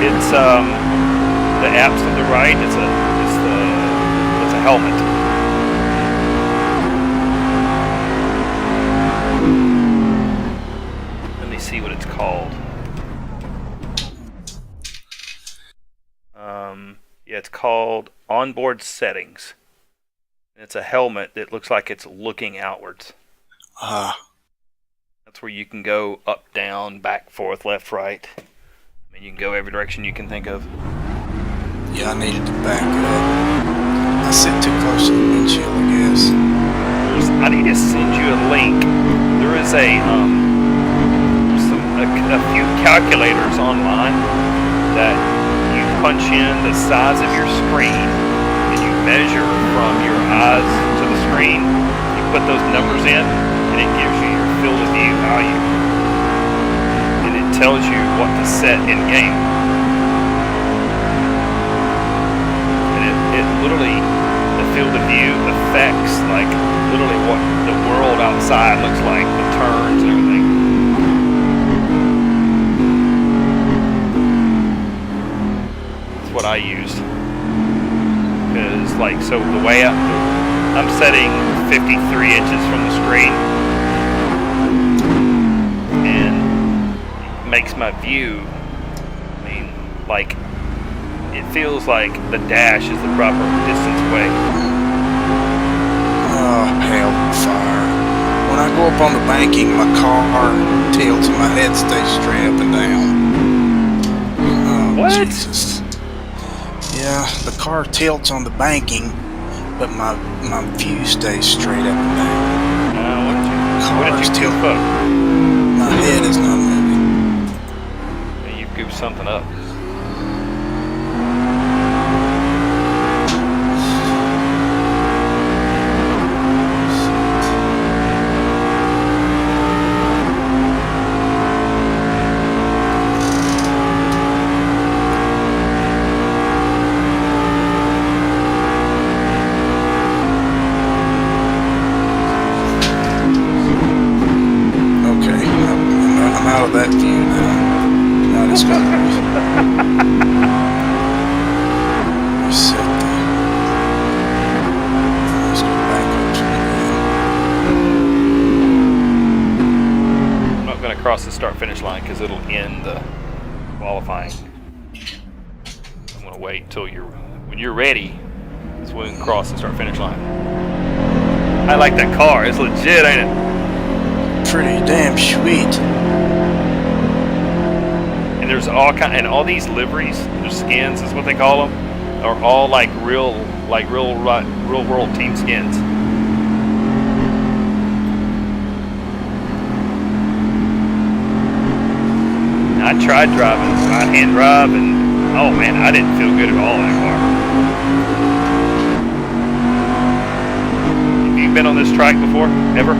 It's the apps to the right. It's a helmet. Let me see what it's called. Yeah, it's called onboard settings. It's a helmet that looks like it's looking outwards. That's where you can go up, down, back, forth, left, right. I mean, you can go every direction you can think of. Yeah, I needed to back up. I sit too close to the windshield, I guess. I need to send you a link. There is a few calculators online that you punch in the size of your screen and you measure from your eyes to the screen. You put those numbers in and it gives you your field of view value. And it tells you what to set in game. And it literally, the field of view affects like literally what the world outside looks like, the turns and everything. That's what I used. Because like, so the way I'm setting 53 inches from the screen, and it makes my view, I mean, like, it feels like the dash is the proper distance away. Oh, hellfire. When I go up on the banking, my car tilts and my head stays straight up and down. Oh, what? Jesus. Yeah, the car tilts on the banking, but my view stays straight up and down. What did you tilt up? My head is not moving. Yeah, you goofed something up. That view now. Now it's going to reset that. Let's go back up to the I'm not going to cross the start-finish line because it'll end the qualifying. I'm going to wait until when you're ready. That's when we can cross the start-finish line. I like that car. It's legit, ain't it? Pretty damn sweet. And there's all these liveries, their skins is what they call them, are all like real world team skins. I tried driving right-hand drive, and oh man, I didn't feel good at all in that car. Have you been on this track before, ever?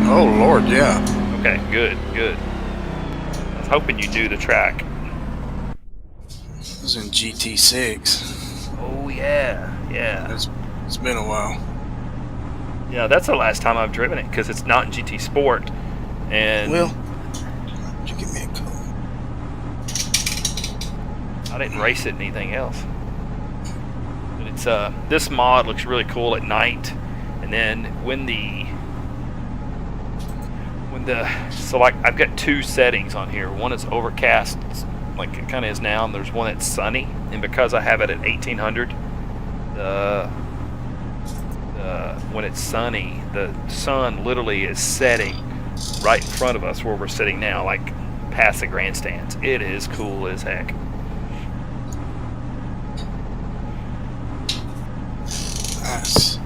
Oh Lord, yeah. Okay, good. I was hoping you knew the track. It was in GT6. Oh yeah. It's been a while. Yeah, that's the last time I've driven it because it's not in GT Sport. And Will, would you give me a call? I didn't race it in anything else. But it's this mod looks really cool at night, and then so like I've got two settings on here. One is overcast, like it kind of is now, and there's one that's sunny. And because I have it at 1800, when it's sunny, the sun literally is setting right in front of us where we're sitting now, like past the grandstands. It is cool as heck. Nice.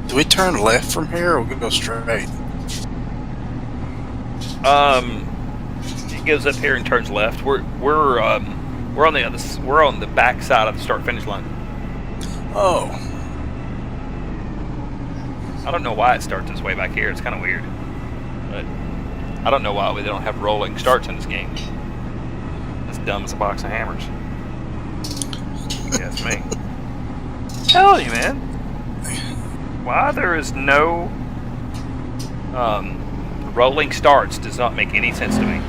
Do we turn left from here, or we go straight? It goes up here and turns left. We're on the back side of the start finish line. Oh. I don't know why it starts this way back here. It's kind of weird. But I don't know why we don't have rolling starts in this game. It's dumb as a box of hammers. Yes, me. Tell you, man. Why there is no rolling starts does not make any sense to me.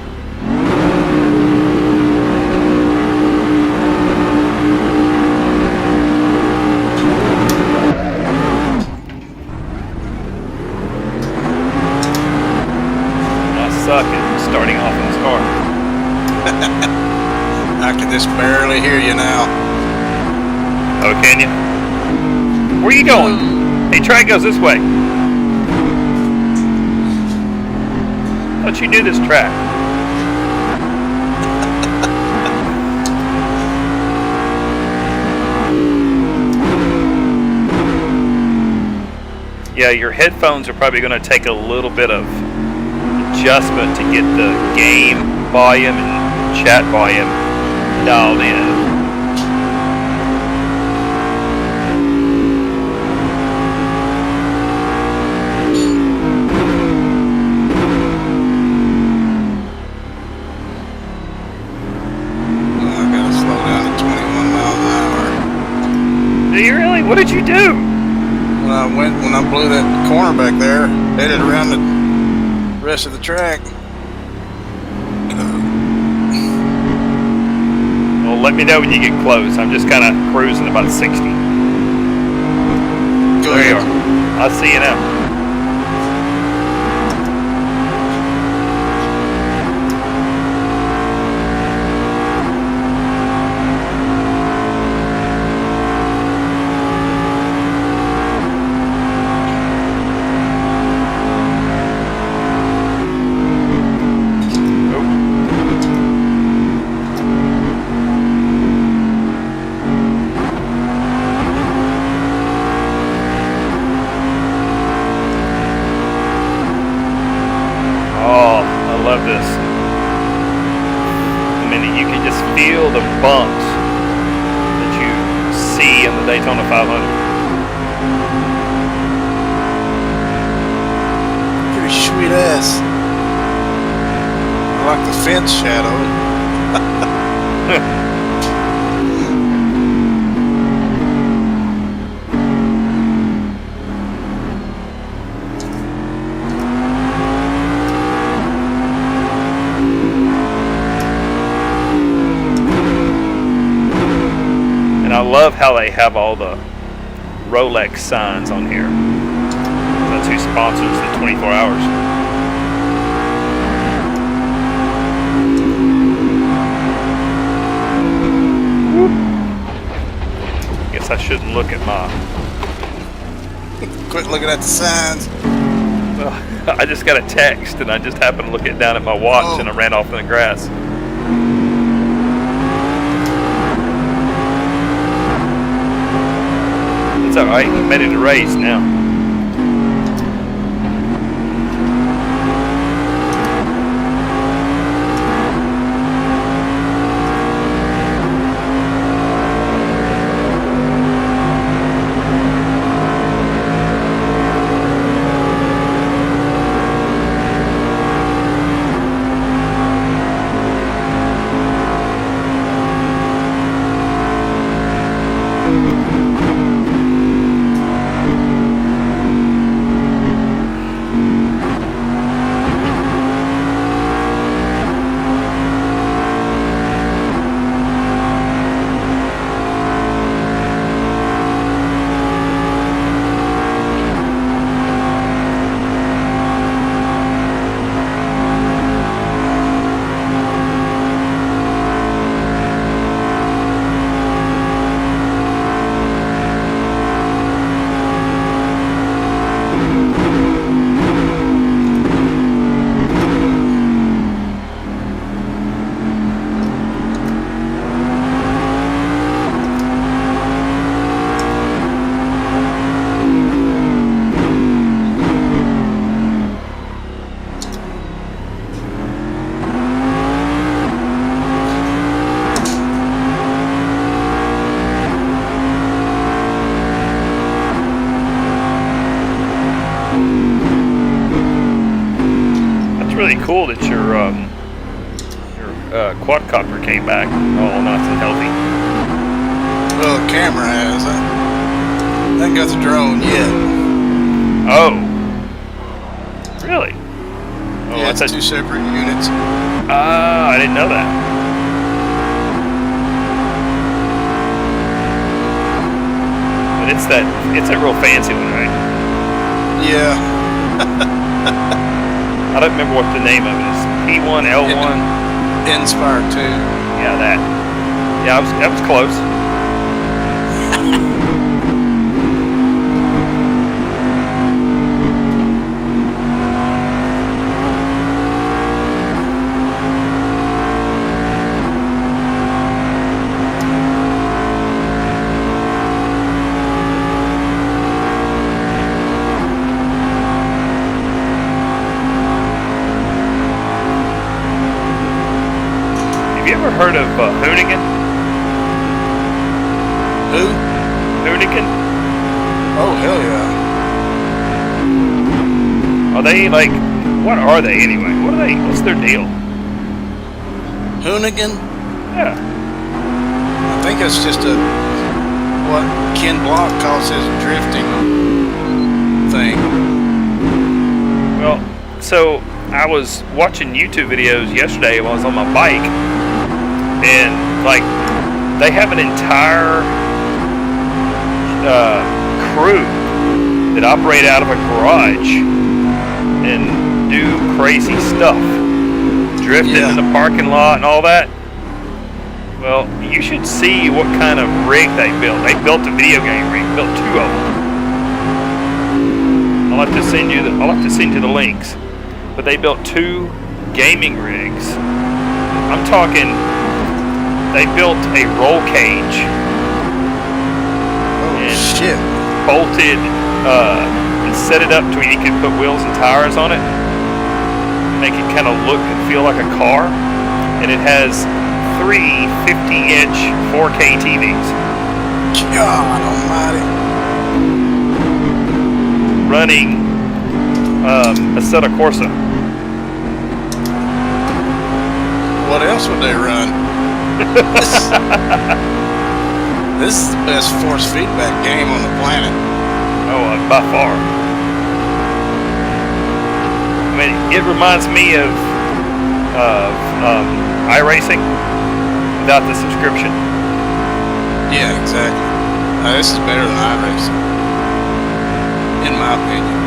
Suck at starting off in this car. I can just barely hear you now. Oh, can you? Where are you going? Hey, track goes this way. Thought you knew this track. Yeah, your headphones are probably going to take a little bit of adjustment to get the game volume and chat volume dialed in. Well, I gotta slow down to 21 miles an hour. Do you really? What did you do? When I blew that corner back there, headed around the rest of the track. Well, let me know when you get close. I'm just kind of cruising about 60. There you are. I'll see you now. Love this. I mean, you can just feel the bumps that you see in the Daytona 500. Pretty sweet ass. I like the fence shadow. I love how they have all the Rolex signs on here. That's who sponsors the 24 hours. Whoop. Guess I shouldn't look at my... Quit looking at the signs. I just got a text and I just happened to look it down at my watch and I ran off in the grass. It's alright, you made it a race now. really cool that your quadcopter came back all nice and healthy. Well, the camera has. I haven't got the drone yet. Oh. Really? Oh, Yeah, it's two separate units. Ah, I didn't know that. But it's a real fancy one, right? Yeah. I don't remember what the name of it is. P1, L1? Inspire 2. Yeah, that. Yeah, that was close. Heard of Hoonigan? Who? Hoonigan? Oh, hell yeah. Are they like, what are they anyway? What's their deal? Hoonigan? Yeah. I think it's just what Ken Block calls his drifting thing. Well, so I was watching YouTube videos yesterday while I was on my bike. And like, they have an entire crew that operate out of a garage and do crazy stuff, drifting in the parking lot and all that. Well, you should see what kind of rig they built. They built a video game rig, built 2 of them. I'll have to send you the links. But they built 2 gaming rigs. I'm talking. They built a roll cage. Oh, and shit. Bolted and set it up to where you could put wheels and tires on it. Make it kind of look and feel like a car. And it has 3 50-inch 4K TVs. God almighty. Running Assetto Corsa. What else would they run? This is the best force feedback game on the planet. Oh, by far. I mean, it reminds me of iRacing without the subscription. Yeah, exactly. This is better than iRacing, in my opinion.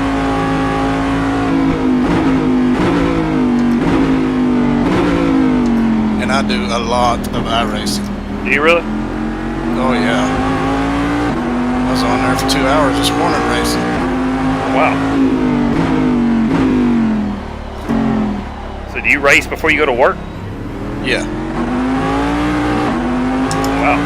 And I do a lot of iRacing. Do you really? Oh yeah. I was on there for 2 hours this morning racing. Wow. So do you race before you go to work? Yeah. Wow.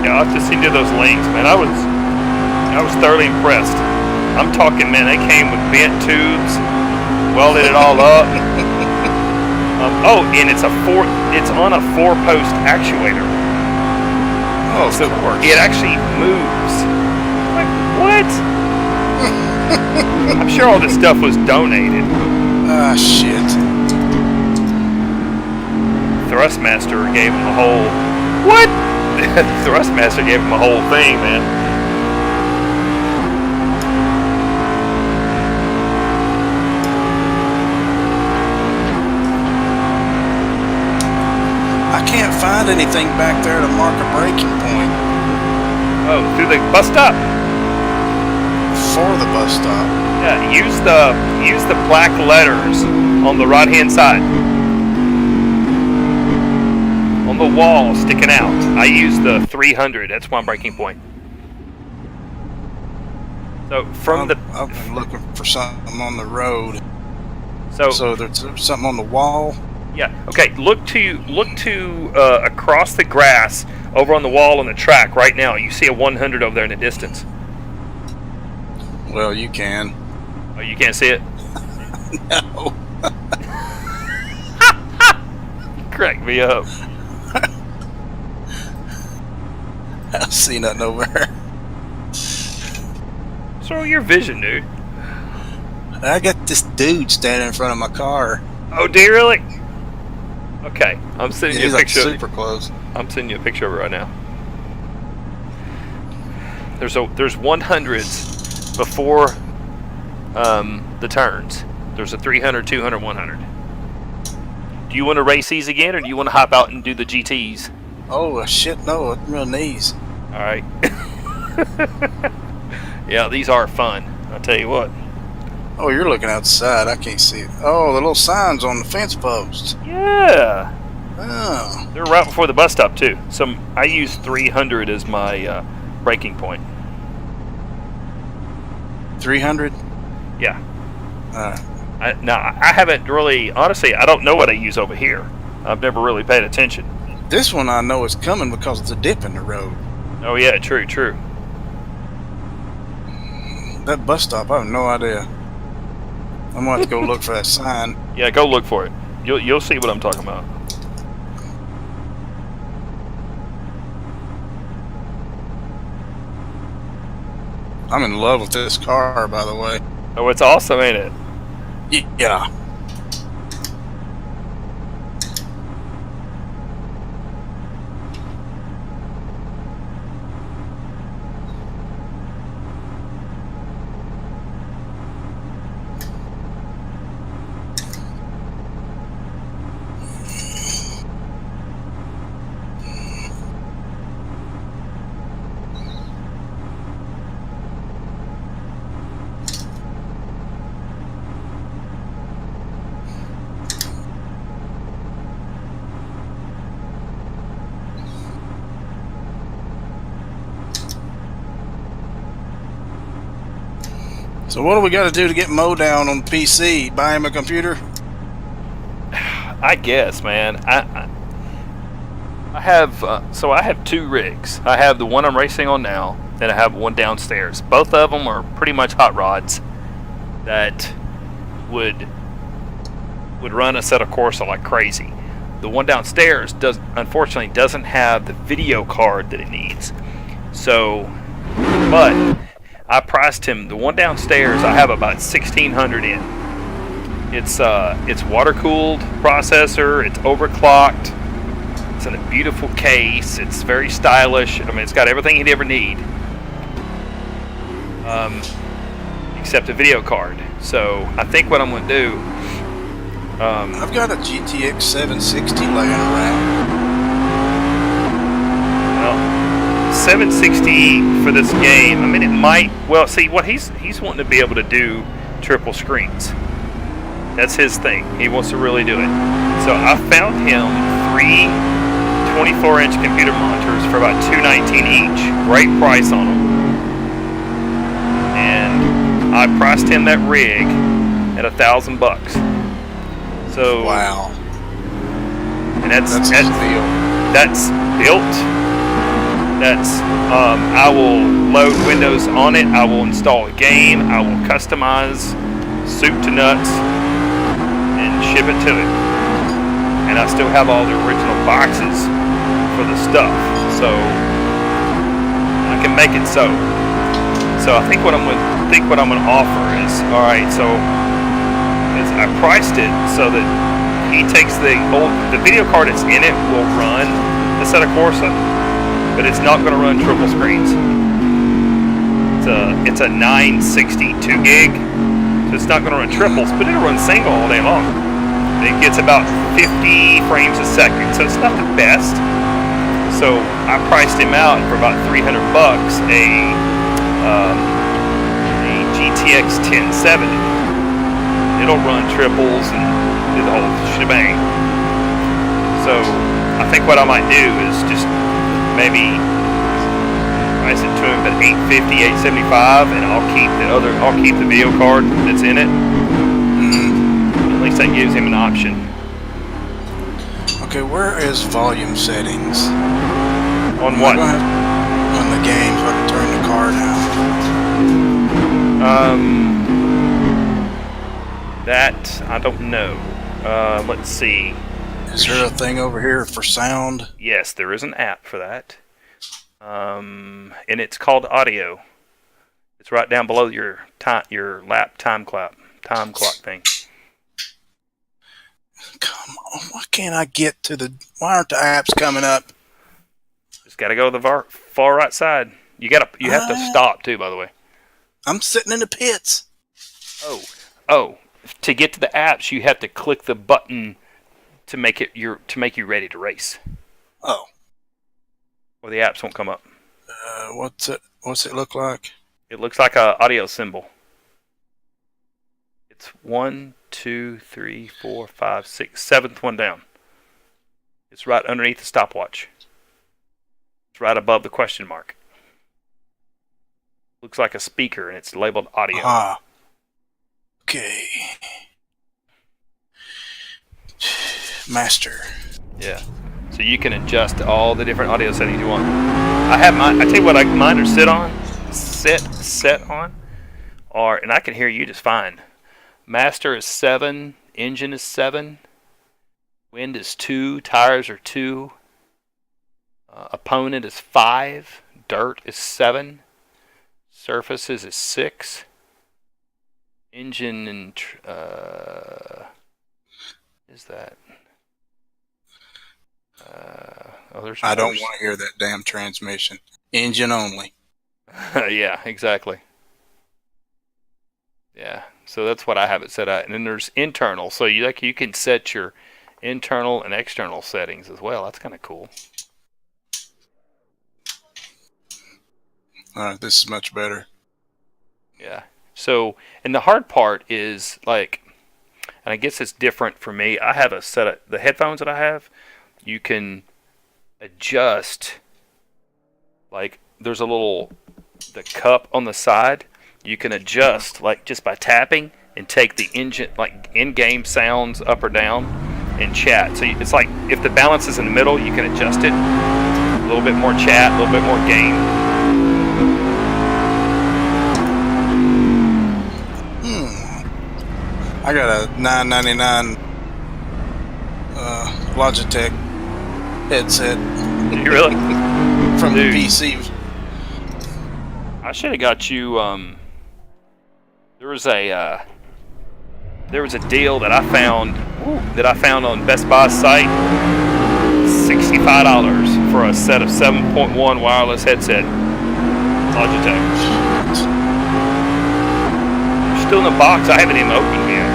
I'll have to send you those links, man. I was thoroughly impressed. I'm talking, man, they came with bent tubes, welded it all up. And it's on a 4-post actuator. Oh, so of course. It actually moves. Like, what? I'm sure all this stuff was donated. Ah, shit. Thrustmaster gave him the whole... What? Thrustmaster gave him a whole thing, man. I can't find anything back there to mark a braking point. Oh, through the bus stop? For the bus stop. Yeah, use the black letters on the right-hand side. On the wall sticking out. I use the 300. That's my breaking point. So from I've been looking for something on the road. So there's something on the wall. Yeah. Okay. Look to across the grass over on the wall on the track right now. You see a 100 over there in the distance. Well, you can. Oh, you can't see it? No. Crack me up. I don't see nothing over there. What's wrong with your vision, dude? I got this dude standing in front of my car. Oh, do you really? Okay, I'm sending you a He's like picture. super close. I'm sending you a picture of it right now. There's 100s before the turns. There's a 300, 200, 100. Do you want to race these again, or do you want to hop out and do the GTs? Oh shit! No, it's real knees. All right. Yeah, these are fun. I'll tell you what. Oh, you're looking outside. I can't see it. Oh, the little signs on the fence posts. Yeah. Oh. They're right before the bus stop too. So I use 300 as my breaking point. 300. Yeah. I haven't really, honestly, I don't know what I use over here. I've never really paid attention. This one I know is coming because it's a dip in the road. Oh yeah, true. That bus stop, I have no idea. I'm gonna have to go look for that sign. Yeah, go look for it. You'll see what I'm talking about. I'm in love with this car, by the way. Oh, it's awesome, ain't it? Yeah. So what do we got to do to get Mo down on PC? Buy him a computer? I guess, man. I have I have two rigs. I have the one I'm racing on now, and I have one downstairs. Both of them are pretty much hot rods that would run a set of Corsa like crazy. The one downstairs unfortunately doesn't have the video card that it needs. So, but I priced him the one downstairs. I have about 1,600 in. It's water cooled processor. It's overclocked. It's in a beautiful case. It's very stylish. I mean, it's got everything you'd ever need, except a video card. So I think what I'm going to do. I've got a GTX 760 laying around. Well, 760 for this game. I mean, it might. Well, see what he's wanting to be able to do triple screens. That's his thing. He wants to really do it. So I found him 3 24-inch computer monitors for about $219 each. Great price on them. And I priced him that rig at $1,000. So wow. And that's built. That's I will load Windows on it. I will install a game. I will customize soup to nuts and ship it to it. And I still have all the original boxes for the stuff, so I can make it so. So I think what I'm gonna offer is, all right. So I priced it so that he takes the video card that's in it will run the set of Corsa, but it's not going to run triple screens. It's a 960 2 gig, so it's not going to run triples, but it'll run single all day long. And it gets about 50 frames a second, so it's not the best. So I priced him out for about $300 a GTX 1070. It'll run triples and do the whole shebang. So I think what I might do is just maybe price it to him at $850, $875, and I'll keep the video card that's in it. At least that gives him an option. Okay, where is volume settings? On what? On the game, so I can turn the car down. That I don't know. Let's see. Is there a thing over here for sound? Yes, there is an app for that. And it's called audio. It's right down below your lap time clock thing. Come on, why can't I get to the? Why aren't the apps coming up? Just got to go to the far right side. You have to stop too, by the way. I'm sitting in the pits. Oh. To get to the apps, you have to click the button to make you ready to race. Oh. Or the apps won't come up. What's it look like? It looks like a audio symbol. It's 1, 2, 3, 4, 5, 6, 7th one down. It's right underneath the stopwatch. It's right above the question mark. Looks like a speaker, and it's labeled audio. Ah. Okay. Master. Yeah. So you can adjust all the different audio settings you want. I tell you what, mine are set on, and I can hear you just fine. Master is 7, engine is 7, wind is 2, tires are 2, opponent is 5, dirt is 7, surfaces is 6, engine and is that? I don't want to hear that damn transmission. Engine only. Yeah, exactly. Yeah, so that's what I have it set at. And then there's internal, so you can set your internal and external settings as well. That's kind of cool. All right, this is much better. Yeah. So, and the hard part is and I guess it's different for me. I have a set of the headphones that I have. You can adjust. There's the cup on the side. You can adjust just by tapping and take the engine in-game sounds up or down and chat. So it's like if the balance is in the middle, you can adjust it. A little bit more chat, a little bit more game. I got a $9.99 Logitech headset. You really? From the PC. I should have got you. There was a deal that I found on Best Buy's site. $65 for a set of 7.1 wireless headset. Logitech. They're still in the box. I haven't even opened yet.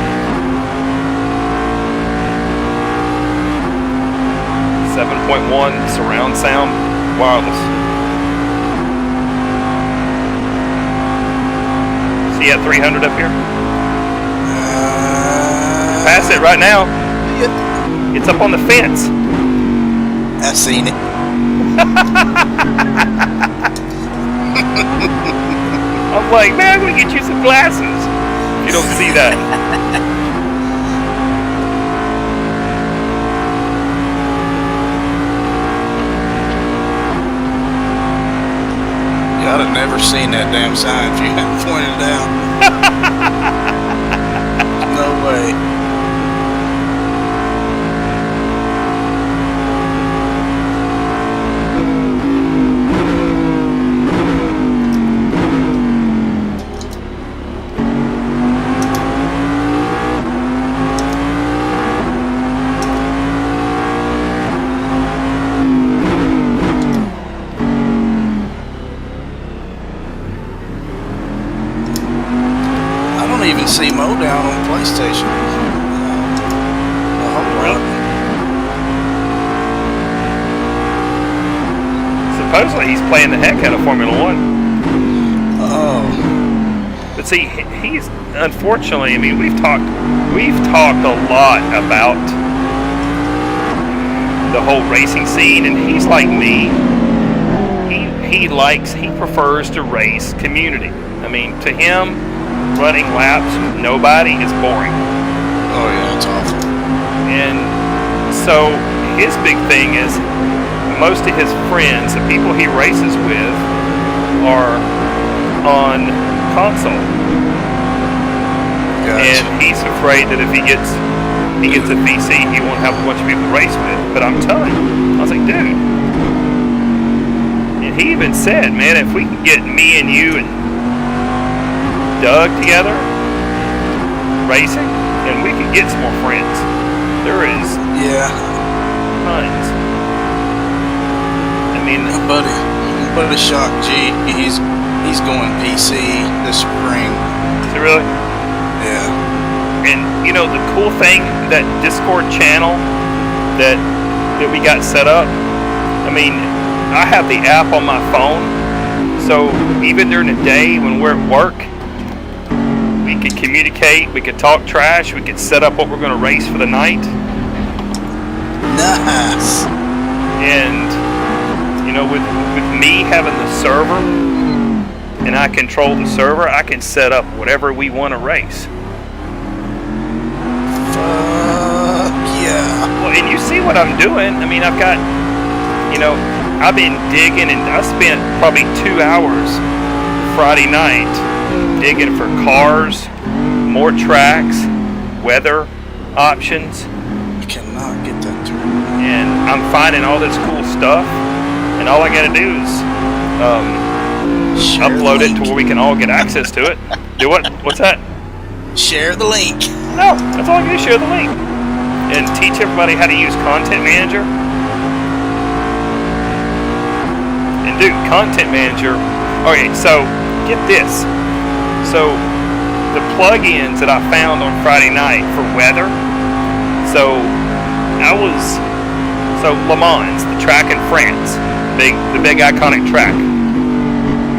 7.1 surround sound wireless. See at 300 up here? Pass it right now. It's up on the fence. I seen it. I'm like, man, I'm gonna get you some glasses. You don't see that. I'd have never seen that damn sign if you hadn't pointed it out. No way. Even see Mo down on PlayStation. A whole lot. Supposedly he's playing the heck out of Formula One. Oh. But see, he's unfortunately. I mean, we've talked a lot about the whole racing scene, and he's like me. He prefers to race community. I mean, to him, running laps with nobody is boring. Oh yeah, it's awful. And so his big thing is most of his friends, the people he races with, are on console. Gotcha. And he's afraid that if he gets a PC, he won't have a bunch of people to race with. But I'm telling him, I was like, dude. And he even said, man, if we can get me and you and Doug together racing, then we can get some more friends. There is tons. I mean, my buddy Shock G, he's going PC this spring. Is it really? Yeah. And you know the cool thing, that Discord channel that we got set up. I mean, I have the app on my phone, so even during the day when we're at work, we could communicate, we could talk trash, we could set up what we're going to race for the night. Nice. And you know, with me having the server, and I control the server, I can set up whatever we want to race. Fuck yeah. Well, and you see what I'm doing. I mean, I've got, you know, I've been digging, and I spent probably 2 hours Friday night digging for cars, more tracks, weather options. You cannot get that to And I'm finding all this cool stuff, and all I gotta do is upload it to where we can all get access to it. Do what? What's that? Share the link. No, that's all I can do, share the link. And teach everybody how to use Content Manager. And dude, Content Manager, okay, so get this. So the plugins that I found on Friday night for weather, so Le Mans, the track in France, the big iconic track.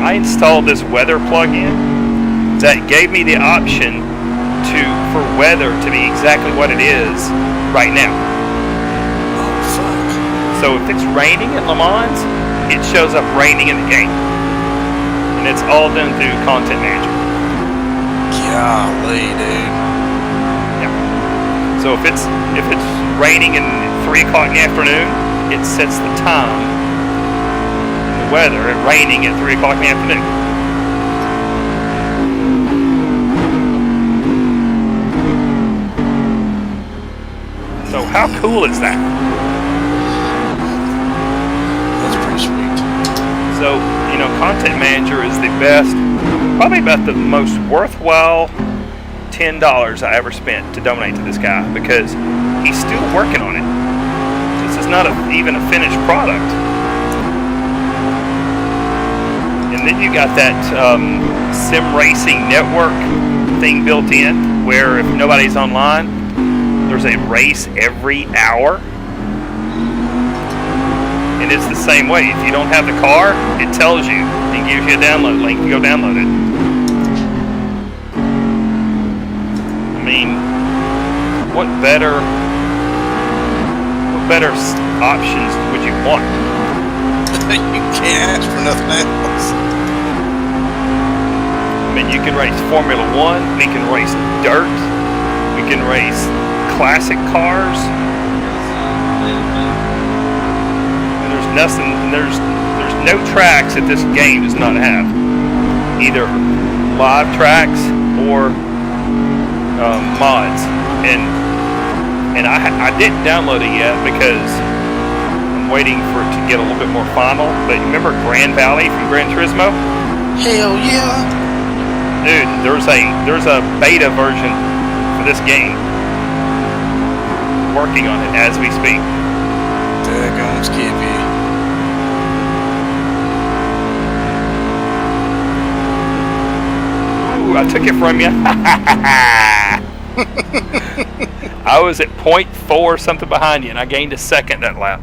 I installed this weather plugin that gave me the option for weather to be exactly what it is right now. Oh fuck. So if it's raining at Le Mans, it shows up raining in the game. And it's all done through Content Manager. Golly, dude. Yeah. So if it's raining at 3 o'clock in the afternoon, it sets the time and the weather at raining at 3 o'clock in the afternoon. So how cool is that? That's pretty sweet. So, you know, Content Manager is the best, probably about the most worthwhile $10 I ever spent to donate to this guy, because he's still working on it. This is not even a finished product. And then you got that sim racing network thing built in, where if nobody's online, there's a race every hour. And it's the same way. If you don't have the car, it tells you and gives you a download link to go download it. I mean, what better options would you want? You can't ask for nothing else. I mean, you can race Formula 1, we can race dirt, we can race classic cars. And there's no tracks that this game does not have. Either live tracks or mods. And I didn't download it yet because I'm waiting for it to get a little bit more final. But you remember Grand Valley from Gran Turismo? Hell yeah. Dude, there's a beta version for this game. Working on it as we speak. Daggone Skippy. Ooh, I took it from you. I was at 0.4 something behind you, and I gained a second that lap.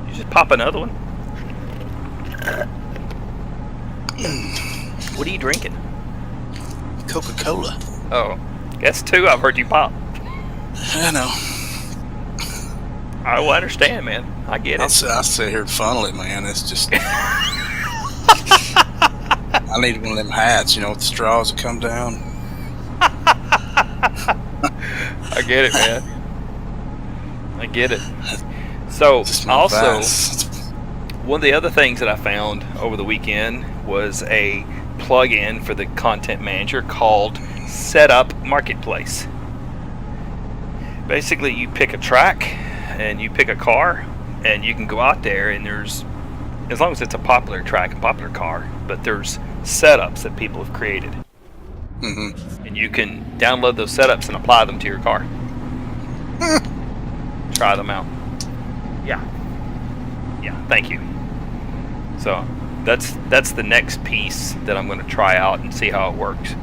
You just pop another one? What are you drinking? Coca-Cola. Oh, guess 2 I've heard you pop. I know. I will understand, man. I get it. I'll sit here and funnel it, man. It's just... I need one of them hats, you know, with the straws that come down. I get it, man. I get it. So, Just my also, vice. one of the other things that I found over the weekend was a plug-in for the content manager called Setup Marketplace. Basically, you pick a track and you pick a car, and you can go out there, and there's, as long as it's a popular track and popular car, but there's setups that people have created. Mm-hmm. And you can download those setups and apply them to your car. Try them out. Yeah, thank you. So that's the next piece that I'm going to try out and see how it works.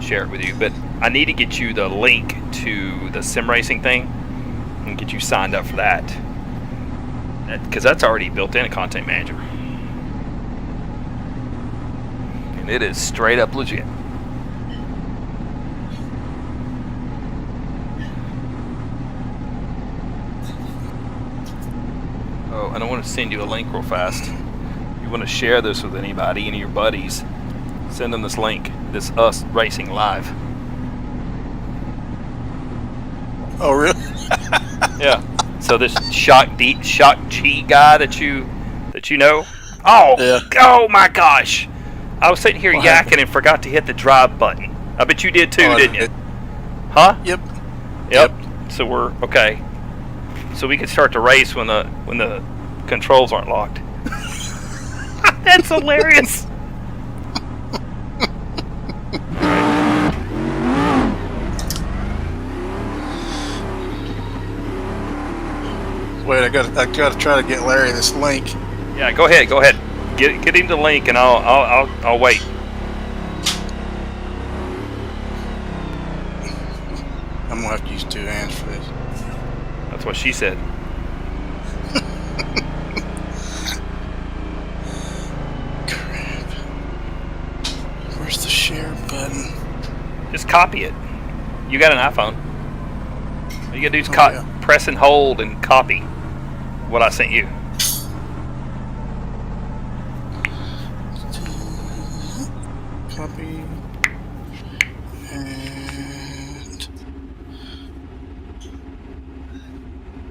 Share it with you. But I need to get you the link to the sim racing thing and get you signed up for that. Because that's already built in a content manager. And it is straight up legit. Oh, and I want to send you a link real fast. If you want to share this with anybody, any of your buddies, send them this link. This us racing live. Oh, really? Yeah. So this Shock G guy that you know. Oh, Yeah. Oh my gosh! I was sitting here What yakking happened? and forgot to hit the drive button. I bet you did too, Oh, I didn't you? did. Huh? Yep. Yep. So we're okay. So we can start the race when the controls aren't locked. That's hilarious. Wait, I gotta try to get Larry this link. Yeah, go ahead. Get him the link, and I'll wait. I'm gonna have to use two hands for this. That's what she said. Crap. Where's the share button? Just copy it. You got an iPhone. All you gotta do is Oh, yeah. press and hold and copy what I sent you. Copy. And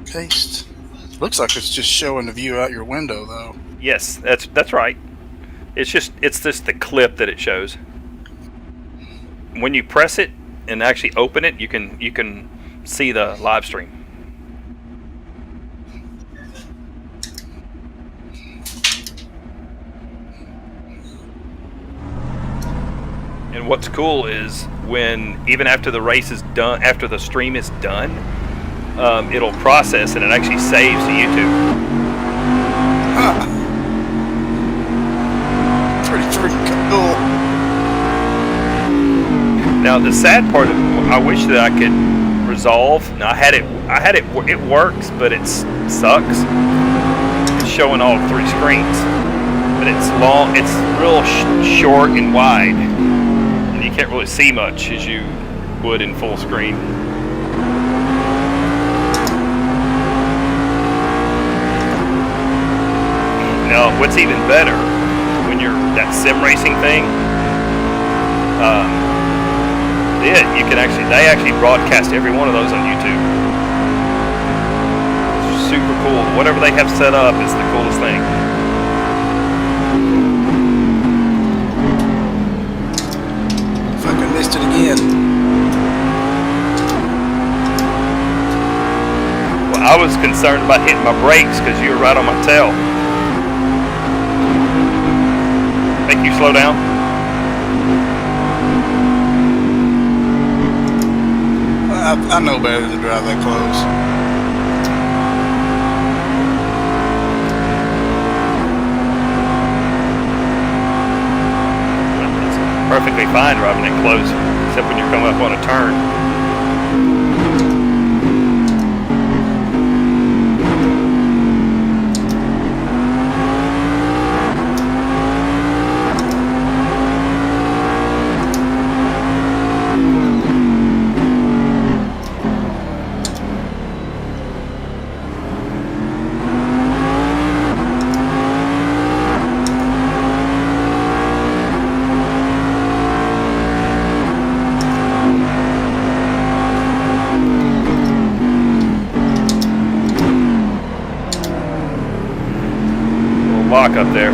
paste. Looks like it's just showing the view out your window, though. Yes, that's right. It's just the clip that it shows. When you press it and actually open it, you can see the live stream. And what's cool is when, even after the race is done, after the stream is done, it'll process and it actually saves to YouTube. Huh. Pretty freaking cool. Now the sad part, I wish that I could resolve. Now I had it. It works, but it sucks. It's showing all three screens, but it's long. It's real short and wide, and you can't really see much as you would in full screen. Now, what's even better, when you're that sim racing thing, they actually broadcast every one of those on YouTube. It's super cool. Whatever they have set up is the coolest thing. Fucking missed it again. Well, I was concerned about hitting my brakes because you were right on my tail. Make you slow down. I know better to drive that close. It's perfectly fine driving it close, except when you're coming up on a turn. up there.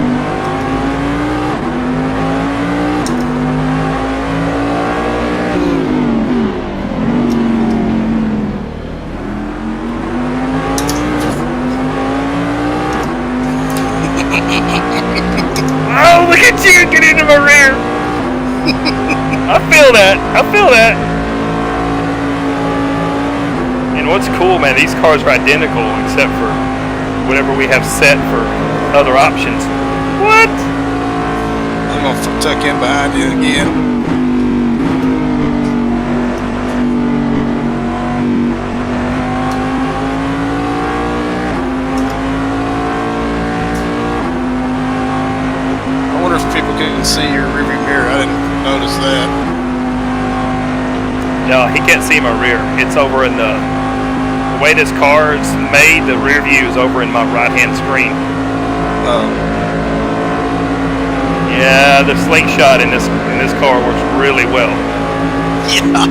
Oh, look at you get into my rear. I feel that. I feel that. And what's cool, man, these cars are identical except for whatever we have set for other options. What? I'm gonna tuck in behind you again. I wonder if people can see your rearview mirror. I didn't notice that. No, he can't see my rear. It's over in the way this car is made. The rear view is over in my right-hand screen. Oh. Yeah, the slingshot in this car works really well. Yeah.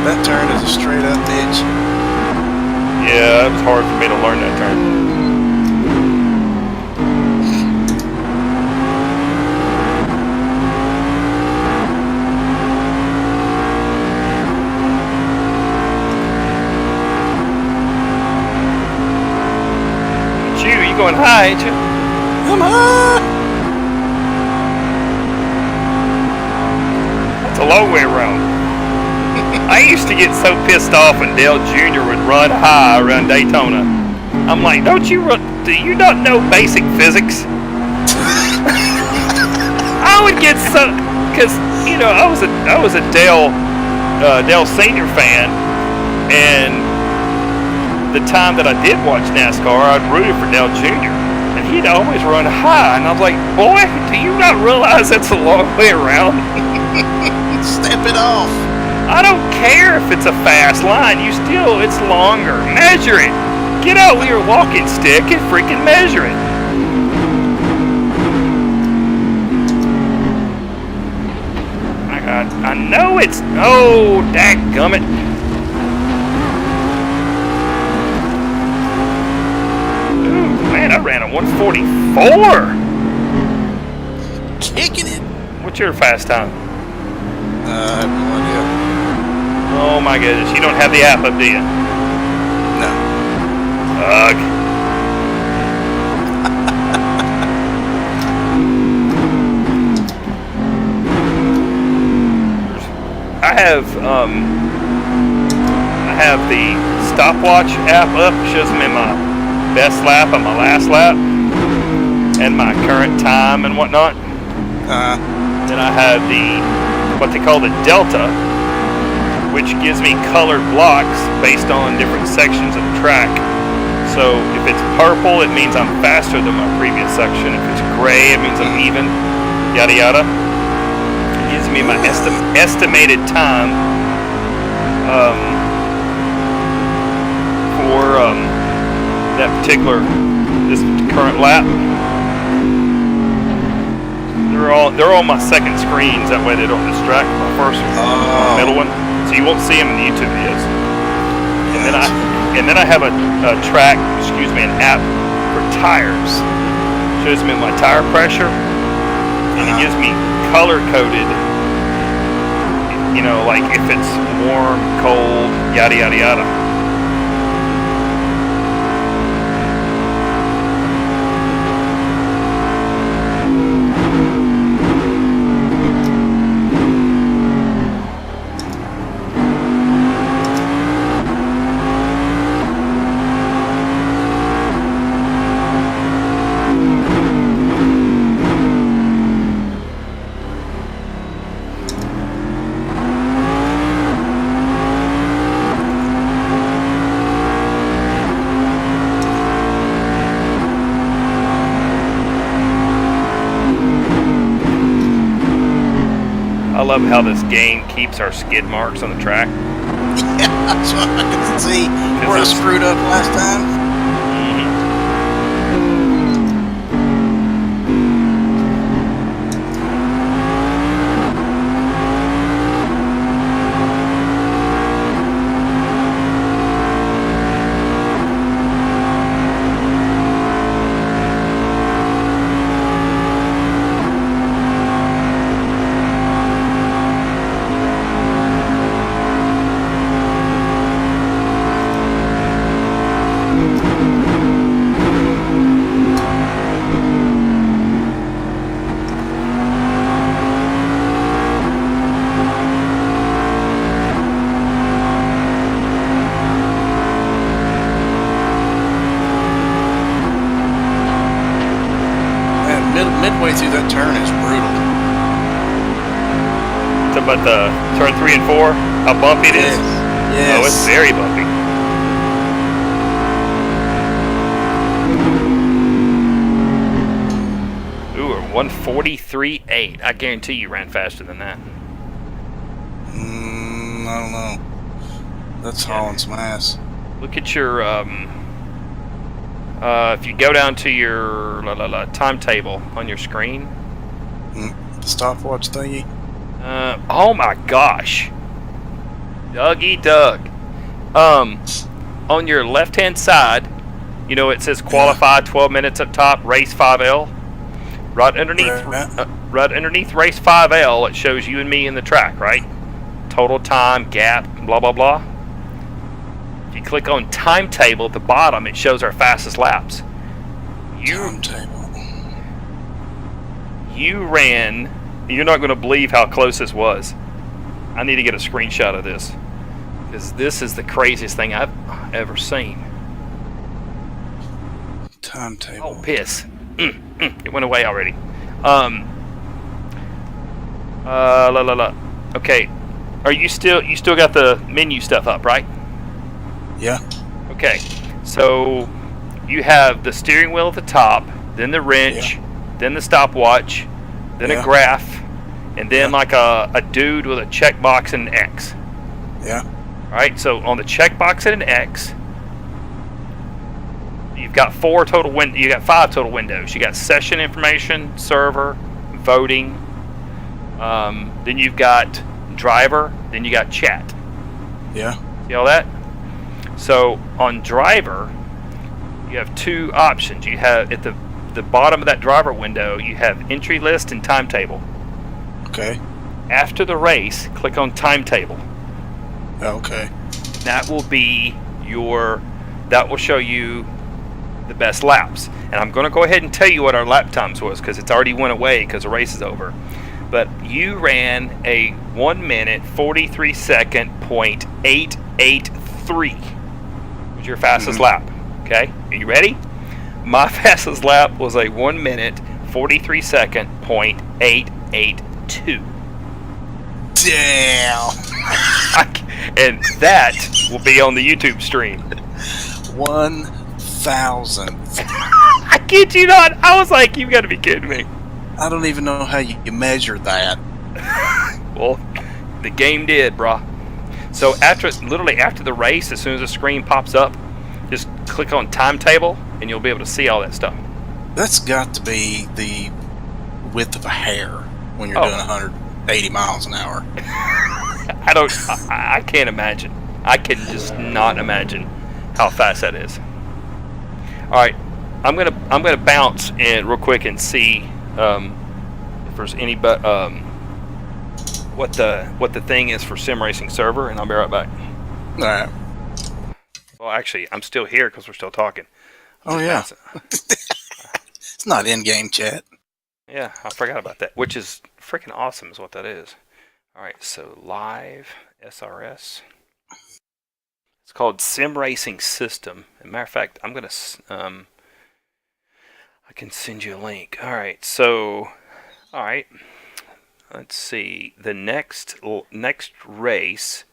That turn is a straight up bitch. Yeah, it was hard for me to learn that turn. You going high, ain't you? Come on! That's a long way around. I used to get so pissed off when Dale Jr. would run high around Daytona. I'm like, do you not know basic physics? I would get so, because you know I was a Dale Senior fan, and the time that I did watch NASCAR, I'd rooted for Dale Jr. and he'd always run high, and I was like, boy, do you not realize that's a long way around? Step it off. I don't care if it's a fast line. It's longer. Measure it. Get out with your walking stick and freaking measure it. I know it's... Oh, dadgummit. Ooh, man, I ran a 144. Kicking it. What's your fast time? I have no idea. Oh my goodness, you don't have the app up, do you? No. Ugh. I have the stopwatch app up. It shows me my best lap and my last lap, and my current time and whatnot. Then I have what they call the Delta, which gives me colored blocks based on different sections of the track. So if it's purple, it means I'm faster than my previous section. If it's gray, it means I'm even, yada yada. It gives me my estimated time for this current lap. They're on my second screens, that way they don't distract my first middle one. So you won't see them in the YouTube videos. And then I have an app for tires. Shows me my tire pressure, and it gives me color coded. You know, like if it's warm, cold, yada yada yada. love how this game keeps our skid marks on the track. Yeah, that's what I can see where I screwed up last time. Midway through that turn is brutal. So about the turn 3 and 4, how bumpy it is? Yes. Oh, it's very bumpy. Ooh, a 143.8. I guarantee you ran faster than that. I don't know. That's hauling some ass. Look at your if you go down to your timetable on your screen. The stopwatch thingy? Oh my gosh. Dougie Doug. On your left-hand side, you know it says qualified 12 minutes up top, race 5L. Right underneath race 5L, it shows you and me in the track, right? Total time, gap, blah, blah, blah. If you click on timetable at the bottom, it shows our fastest laps. Timetable. You ran, you're not going to believe how close this was. I need to get a screenshot of this, because this is the craziest thing I've ever seen. Timetable. Oh, piss. It went away already. Okay. You still got the menu stuff up, right? Yeah. Okay. So you have the steering wheel at the top, then the wrench, then the stopwatch, then a graph, and then like a dude with a checkbox and an X. Yeah. All right. So on the checkbox and an X, you've got 5 total windows. You got session information, server, voting. Then you've got driver. Then you got chat. Yeah. See all that? So on driver, you have 2 options. You have at the bottom of that driver window, you have entry list and timetable. Okay. After the race, click on timetable. Okay. That will show you the best laps. And I'm going to go ahead and tell you what our lap times was, because it's already went away because the race is over. But you ran a 1 minute 43 second .883 was your fastest lap. Okay, are you ready? My fastest lap was a 1 minute 43 second .882. Damn. And that will be on the YouTube stream. 1,000. I kid you not. I was like, you've got to be kidding me. I don't even know how you measure that. Well, the game did, brah. So after the race, as soon as the screen pops up, just click on timetable and you'll be able to see all that stuff. That's got to be the width of a hair when you're doing 180 miles an hour. I can't imagine. I can just not imagine how fast that is. All right, I'm gonna bounce in real quick and see if there's any what the thing is for Sim Racing Server, and I'll be right back. All right. Well, actually, I'm still here because we're still talking. Oh yeah. It's not in-game chat. Yeah, I forgot about that, which is freaking awesome, is what that is. All right, so live SRS. It's called Sim Racing System. As a matter of fact, I'm gonna I can send you a link. All right, so let's see. The next race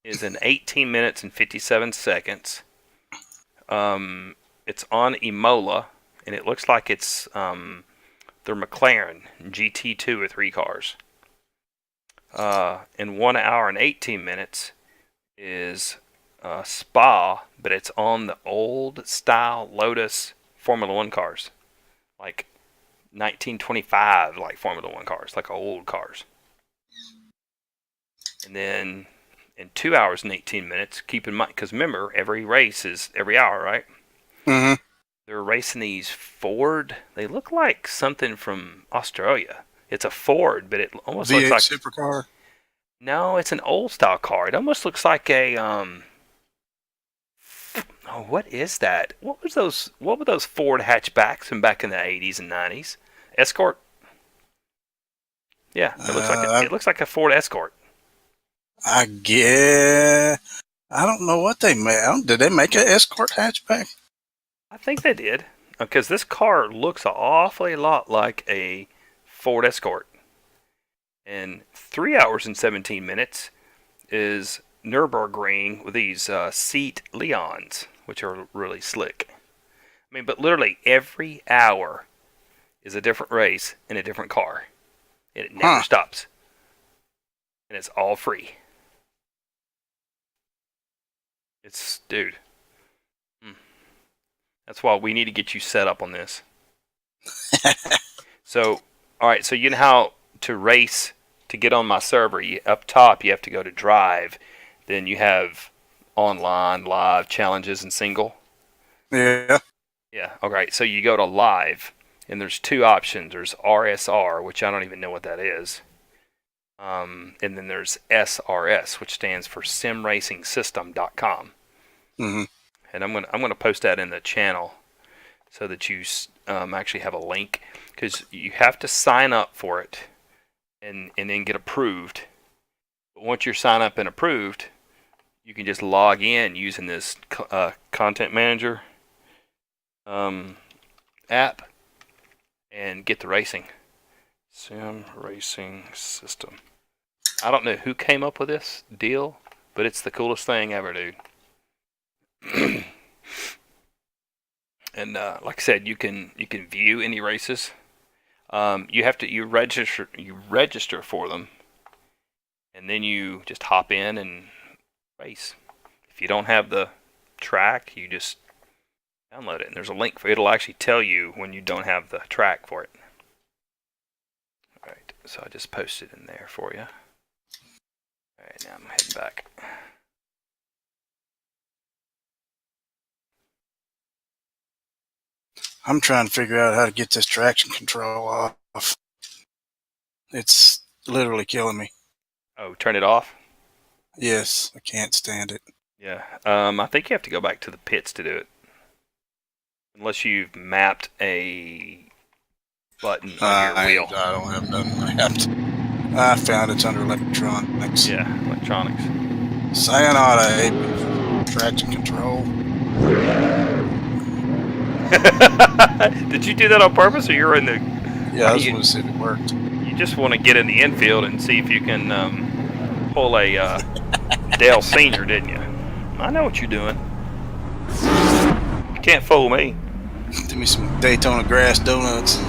is in 18 minutes and 57 seconds. It's on Imola, and it looks like it's their McLaren GT2 or 3 cars. in 1 hour and 18 minutes is Spa, but it's on the old style Lotus Formula One cars, like 1925, like Formula One cars, like old cars. And then in 2 hours and 18 minutes, keep in mind, because remember, every race is every hour, right? Mm-hmm. They're racing these Ford. They look like something from Australia. It's a Ford, but it almost looks V8 like supercar. no, it's an old style car. It almost looks like a oh, what is that? What was those? What were those Ford hatchbacks from back in the 80s and 90s? Escort. Yeah, it looks like a Ford Escort. I guess. I don't know what they made. Did they make an Escort hatchback? I think they did, because this car looks an awfully lot like a Ford Escort. And 3 hours and 17 minutes is Nürburgring with these Seat Leons, which are really slick. I mean, but literally every hour is a different race in a different car. And it never stops. And it's all free. Dude. That's why we need to get you set up on this. So, alright, so you know how to race, to get on my server, up top you have to go to drive. Then you have online, live, challenges, and single. Yeah. Yeah, alright, so you go to live, and there's two options. There's RSR, which I don't even know what that is. And then there's SRS, which stands for simracingsystem.com. Mm-hmm. And I'm gonna post that in the channel so that you actually have a link, because you have to sign up for it and then get approved. But once you're signed up and approved, you can just log in using this content manager app and get the racing. Sim Racing System. I don't know who came up with this deal, but it's the coolest thing ever, dude. And like I said, you can view any races. You register for them, and then you just hop in and race. If you don't have the track, you just download it, and there's a link for it. It'll actually tell you when you don't have the track for it. All right, so I just posted in there for you. All right, now I'm heading back. I'm trying to figure out how to get this traction control off. It's literally killing me. Oh, turn it off? Yes, I can't stand it. Yeah. I think you have to go back to the pits to do it. Unless you've mapped a button on your wheel. I don't have nothing mapped. I found it's under electronics. Yeah, electronics. Sayonara, traction control. Did you do that on purpose, or you're in the... Yeah, I just want to see if it worked. You just want to get in the infield and see if you can pull a Dale Senior, didn't you? I know what you're doing. You can't fool me. Give me some Daytona grass donuts.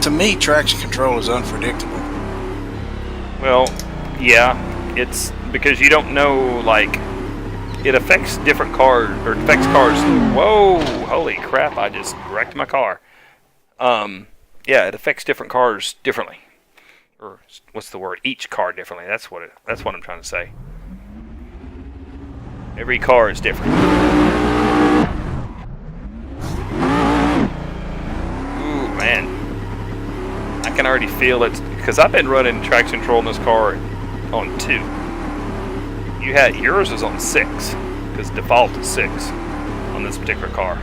To me, traction control is unpredictable. Well, yeah, it's because you don't know, like, it affects different cars, or affects cars. Whoa, holy crap, I just wrecked my car. Yeah, it affects different cars differently. Or, what's the word? Each car differently. That's what I'm trying to say. Every car is different. Ooh, man. I can already feel it, because I've been running traction control in this car on 2. Yours was on 6, because default is 6 on this particular car.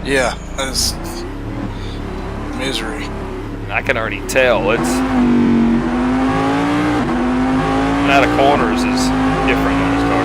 Yeah, that's misery. I can already tell it's out of corners is different on this car.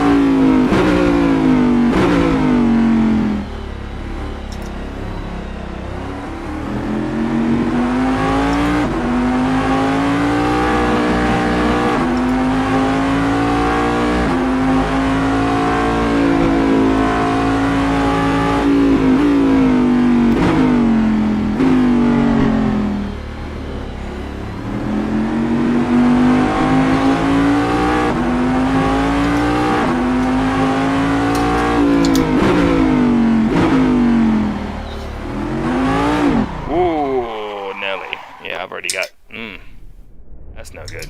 that's no good.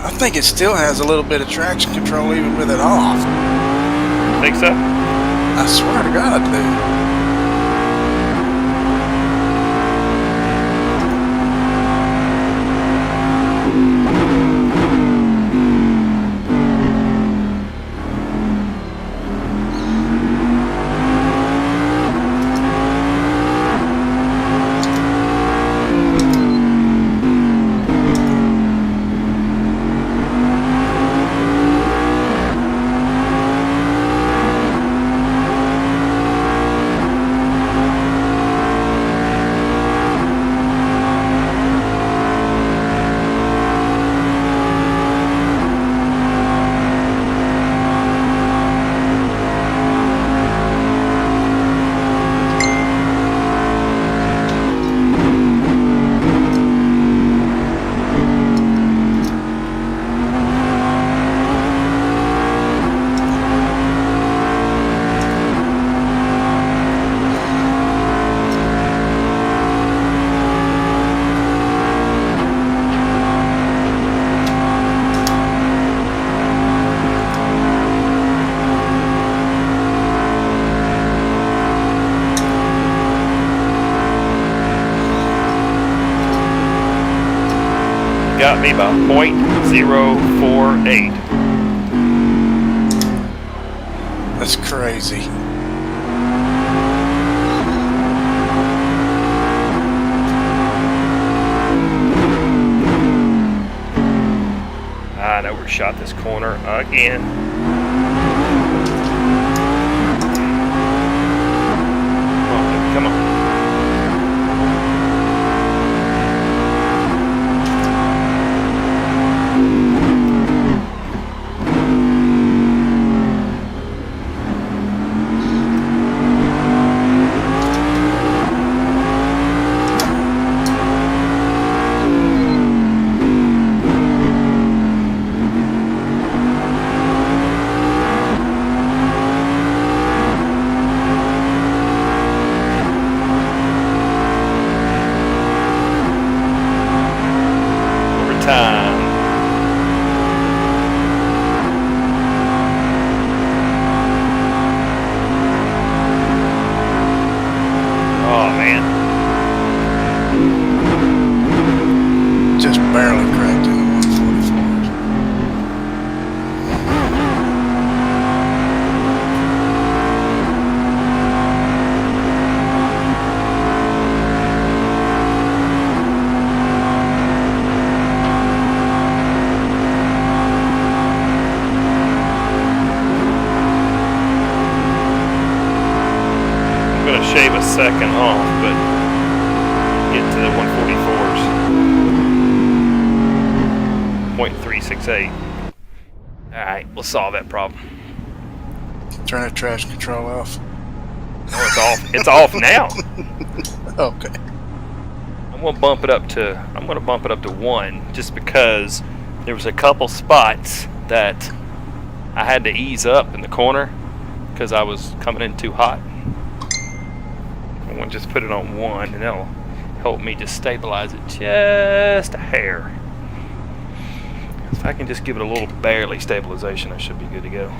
I think it still has a little bit of traction control even with it off. Think so? I swear to God, I do. Got me by 0.048. That's crazy. I know we shot this corner again. Come on, baby, come on. Time. Oh man. Just barely cracked into 144s. Shave a second off, but get to the 144s. 0.368. Alright, we'll solve that problem. Turn the trash control off. No, it's off. It's off now. Okay. I'm gonna bump it up to 1 just because there was a couple spots that I had to ease up in the corner because I was coming in too hot. I'm gonna just put it on 1 and that'll help me to stabilize it just a hair. If I can just give it a little barely stabilization, I should be good to go.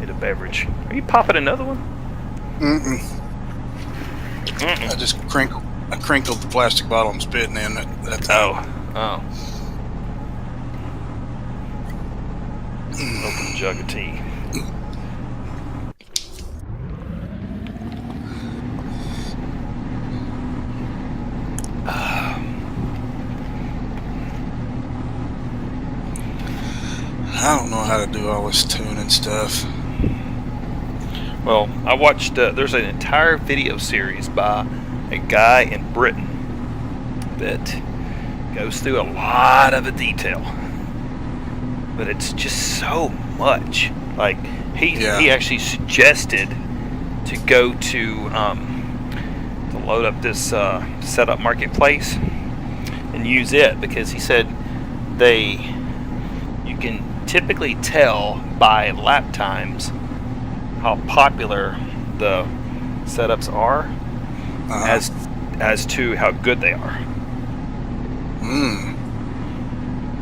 Need a beverage. Are you popping another one? Mm-mm. I just crinkled the plastic bottle I'm spitting in. That's Oh. Open jug of tea. I don't know how to do all this tuning stuff. Well, I watched, there's an entire video series by a guy in Britain that goes through a lot of the detail. But it's just so much. Like, he actually suggested to go to load up this setup marketplace and use it, because he said you can typically tell by lap times how popular the setups are as to how good they are.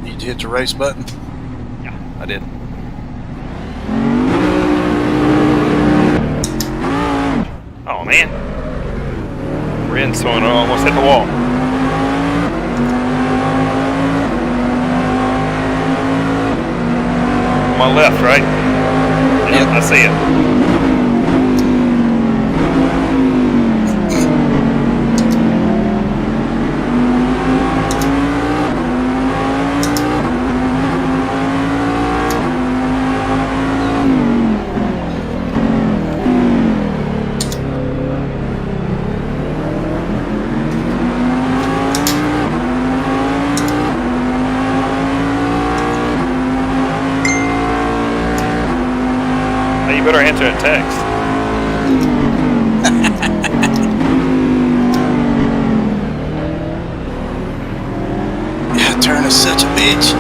Did you hit the race button? Yeah, I did. Oh man, we're in someone almost hit the wall. On my left, right? Yep. I see it. You better answer a text. Yeah, turn is such a bitch.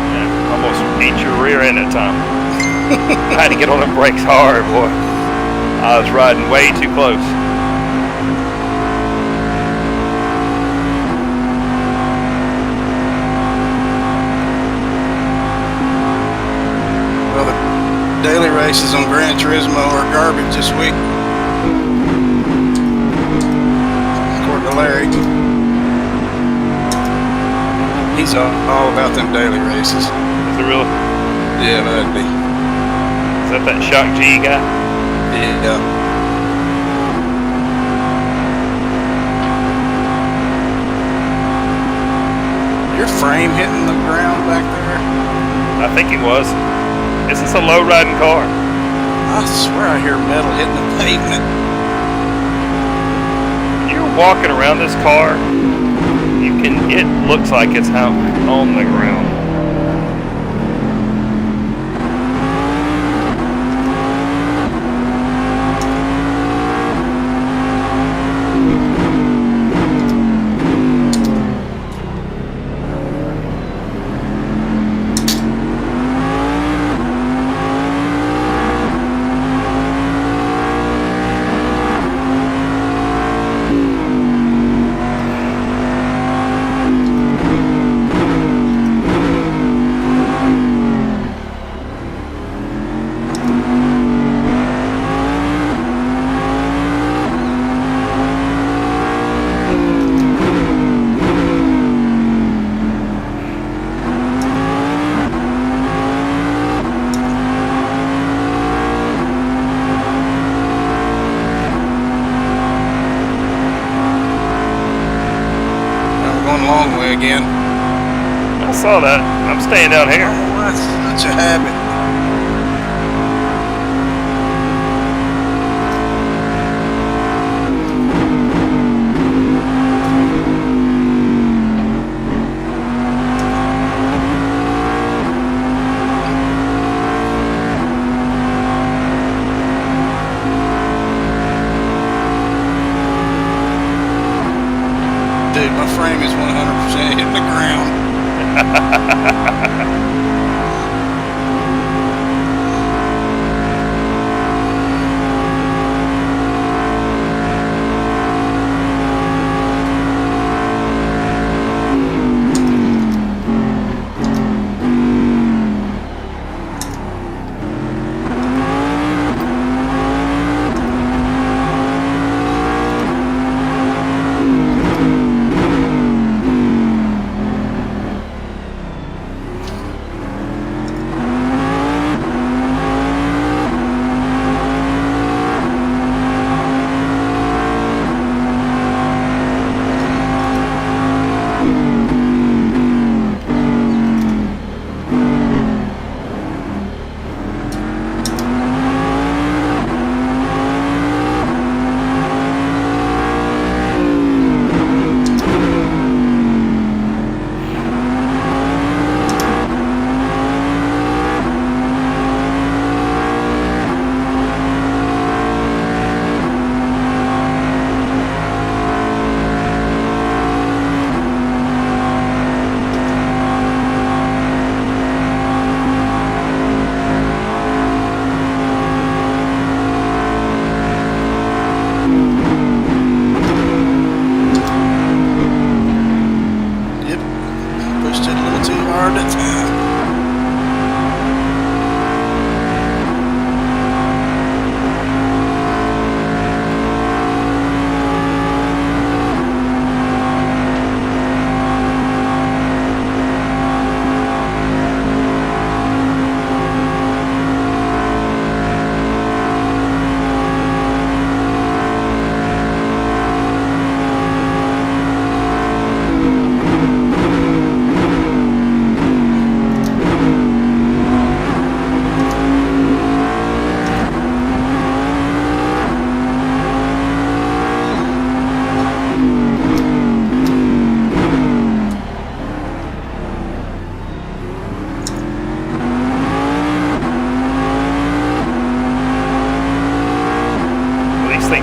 Yeah, almost beat your rear end that time. I had to get on the brakes hard, boy. I was riding way too close. Daily races on Gran Turismo are garbage this week, according to Larry. He's all about them daily races. Is it real? Yeah, that'd be. Is that Shock G guy? Yeah. Your frame hitting the ground back there? I think it was. Is this a low-riding car? I swear I hear metal hitting the pavement. When you're walking around this car, it looks like it's out on the ground. Long way again. I saw that. I'm staying down here. Oh, that's such a habit. 100% hitting the ground.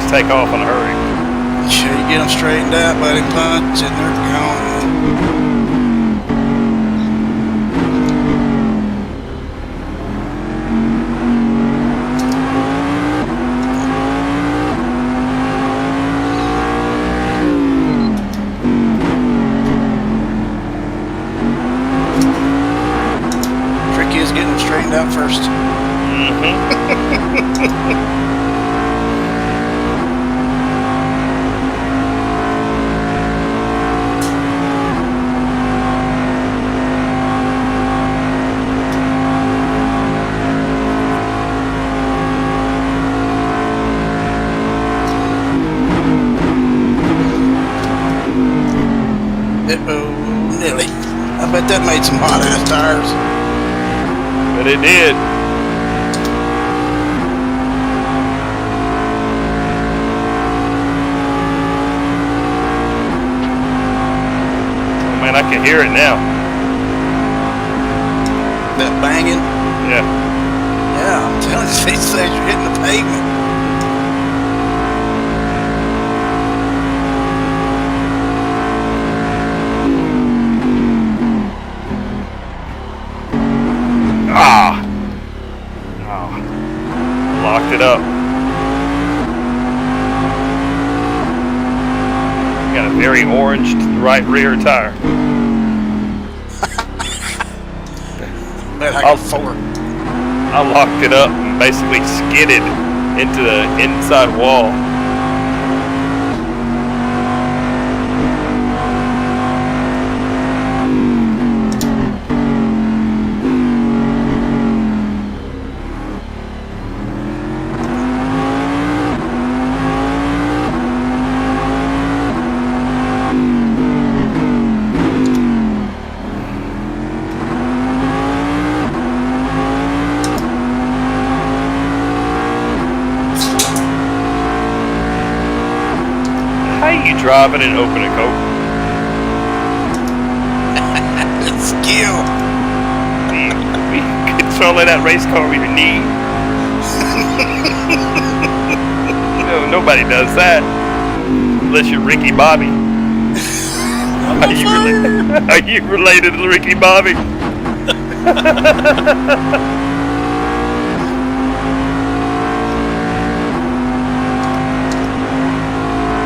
Take off in a hurry. Sure, you get them straightened out, buddy, punch, and they're gone. Trick is getting them straightened out first. Nearly. I bet that made some hot ass tires. But it did. Oh man, I can hear it now. That banging? Yeah. Yeah, I'm telling you, these things are hitting the pavement. Locked it up. Got a very orange right rear tire. Man, I got four. I locked it up and basically skidded into the inside wall. How you driving and open a Coke? It's skill. We controlling that race car with your knee. No, nobody does that unless you're Ricky Bobby. I on fire! Are you related to Ricky Bobby?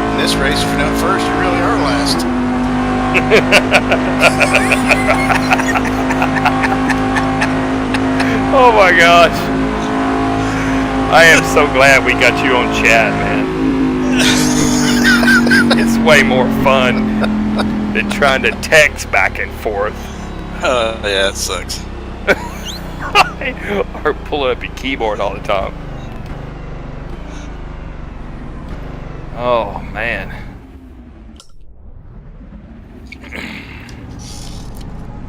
In this race, if you're not first, you really are last. Oh my gosh. I am so glad we got you on chat, man. It's way more fun than trying to text back and forth. Yeah, it sucks. Or pulling up your keyboard all the time. Oh, man.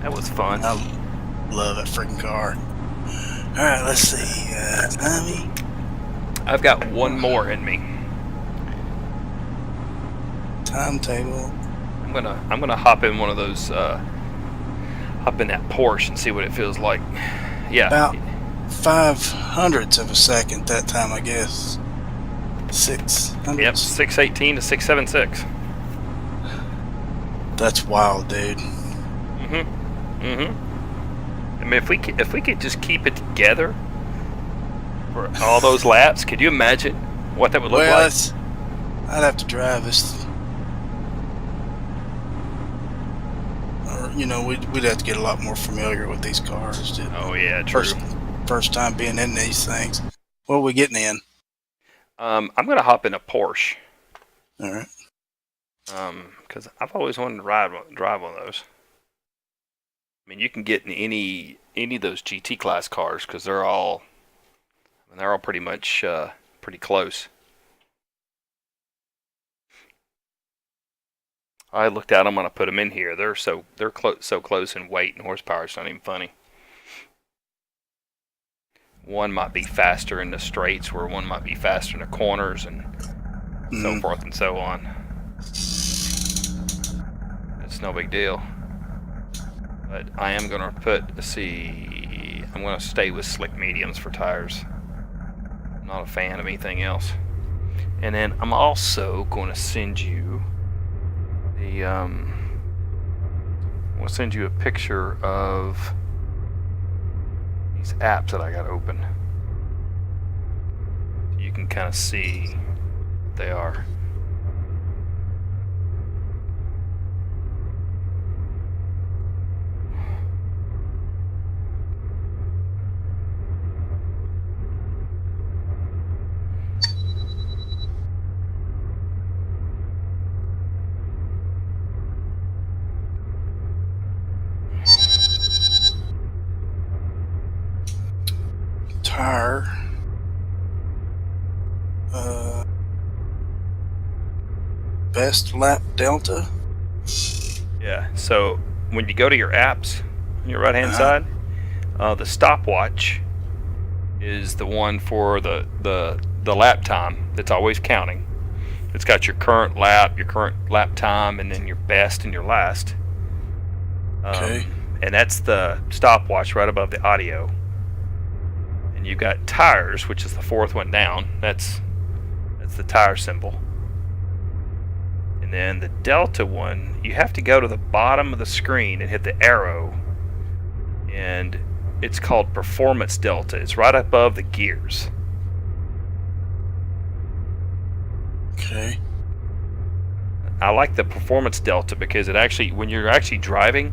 That was fun. I love that freaking car. Alright, let's see. Tommy. I've got one more in me. Timetable. I'm gonna hop in one of those, hop in that Porsche and see what it feels like. Yeah. About 500ths of a second that time, I guess. 600. Yep, 618 to 676. That's wild, dude. I mean, if we could just keep it together for all those laps, could you imagine what that would look like? I'd have to drive this. Or, you know, we'd have to get a lot more familiar with these cars, dude. Oh yeah, true. First time being in these things. What are we getting in? I'm gonna hop in a Porsche. All right. Because I've always wanted to drive one of those. I mean, you can get in any of those GT class cars because they're all pretty much pretty close. I looked at them when I put them in here. They're so close in weight and horsepower. It's not even funny. One might be faster in the straights, where one might be faster in the corners, and so forth and so on. It's no big deal. But I am going to I'm going to stay with slick mediums for tires. I'm not a fan of anything else. And then I'm also going to send you I'm going to send you a picture of these apps that I got open. You can kind of see what they are. Tire. Best lap delta. Yeah, so when you go to your apps on your right hand side, the stopwatch is the one for the lap time that's always counting. It's got your current lap time, and then your best and your last. Okay. And that's the stopwatch right above the audio. And you've got tires, which is the fourth one down. That's the tire symbol. And then the delta one, you have to go to the bottom of the screen and hit the arrow. And it's called performance delta. It's right above the gears. Okay. I like the performance delta because it actually, when you're actually driving,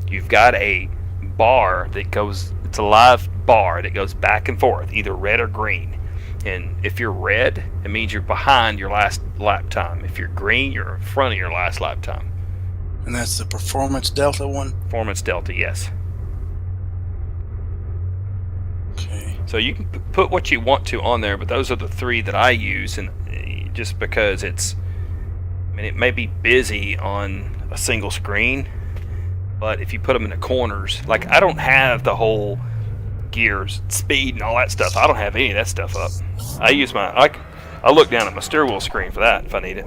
you've got a bar that goes, it's a live bar that goes back and forth, either red or green. And if you're red, it means you're behind your last lap time. If you're green, you're in front of your last lap time. And that's the performance delta one? Performance delta, yes. Okay. So you can put what you want to on there, but those are the three that I use, and just because it may be busy on a single screen, but if you put them in the corners, like I don't have the whole gears, speed, and all that stuff. I don't have any of that stuff up. I use I look down at my steering wheel screen for that if I need it.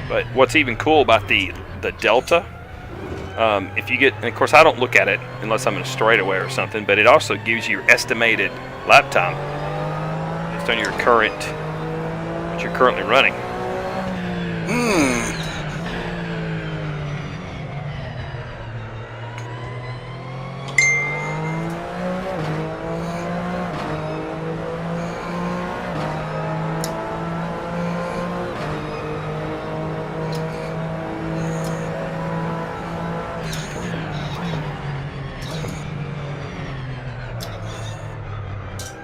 But what's even cool about the Delta, if you get, and of course I don't look at it unless I'm in a straightaway or something, but it also gives you your estimated lap time based on your current, what you're currently running.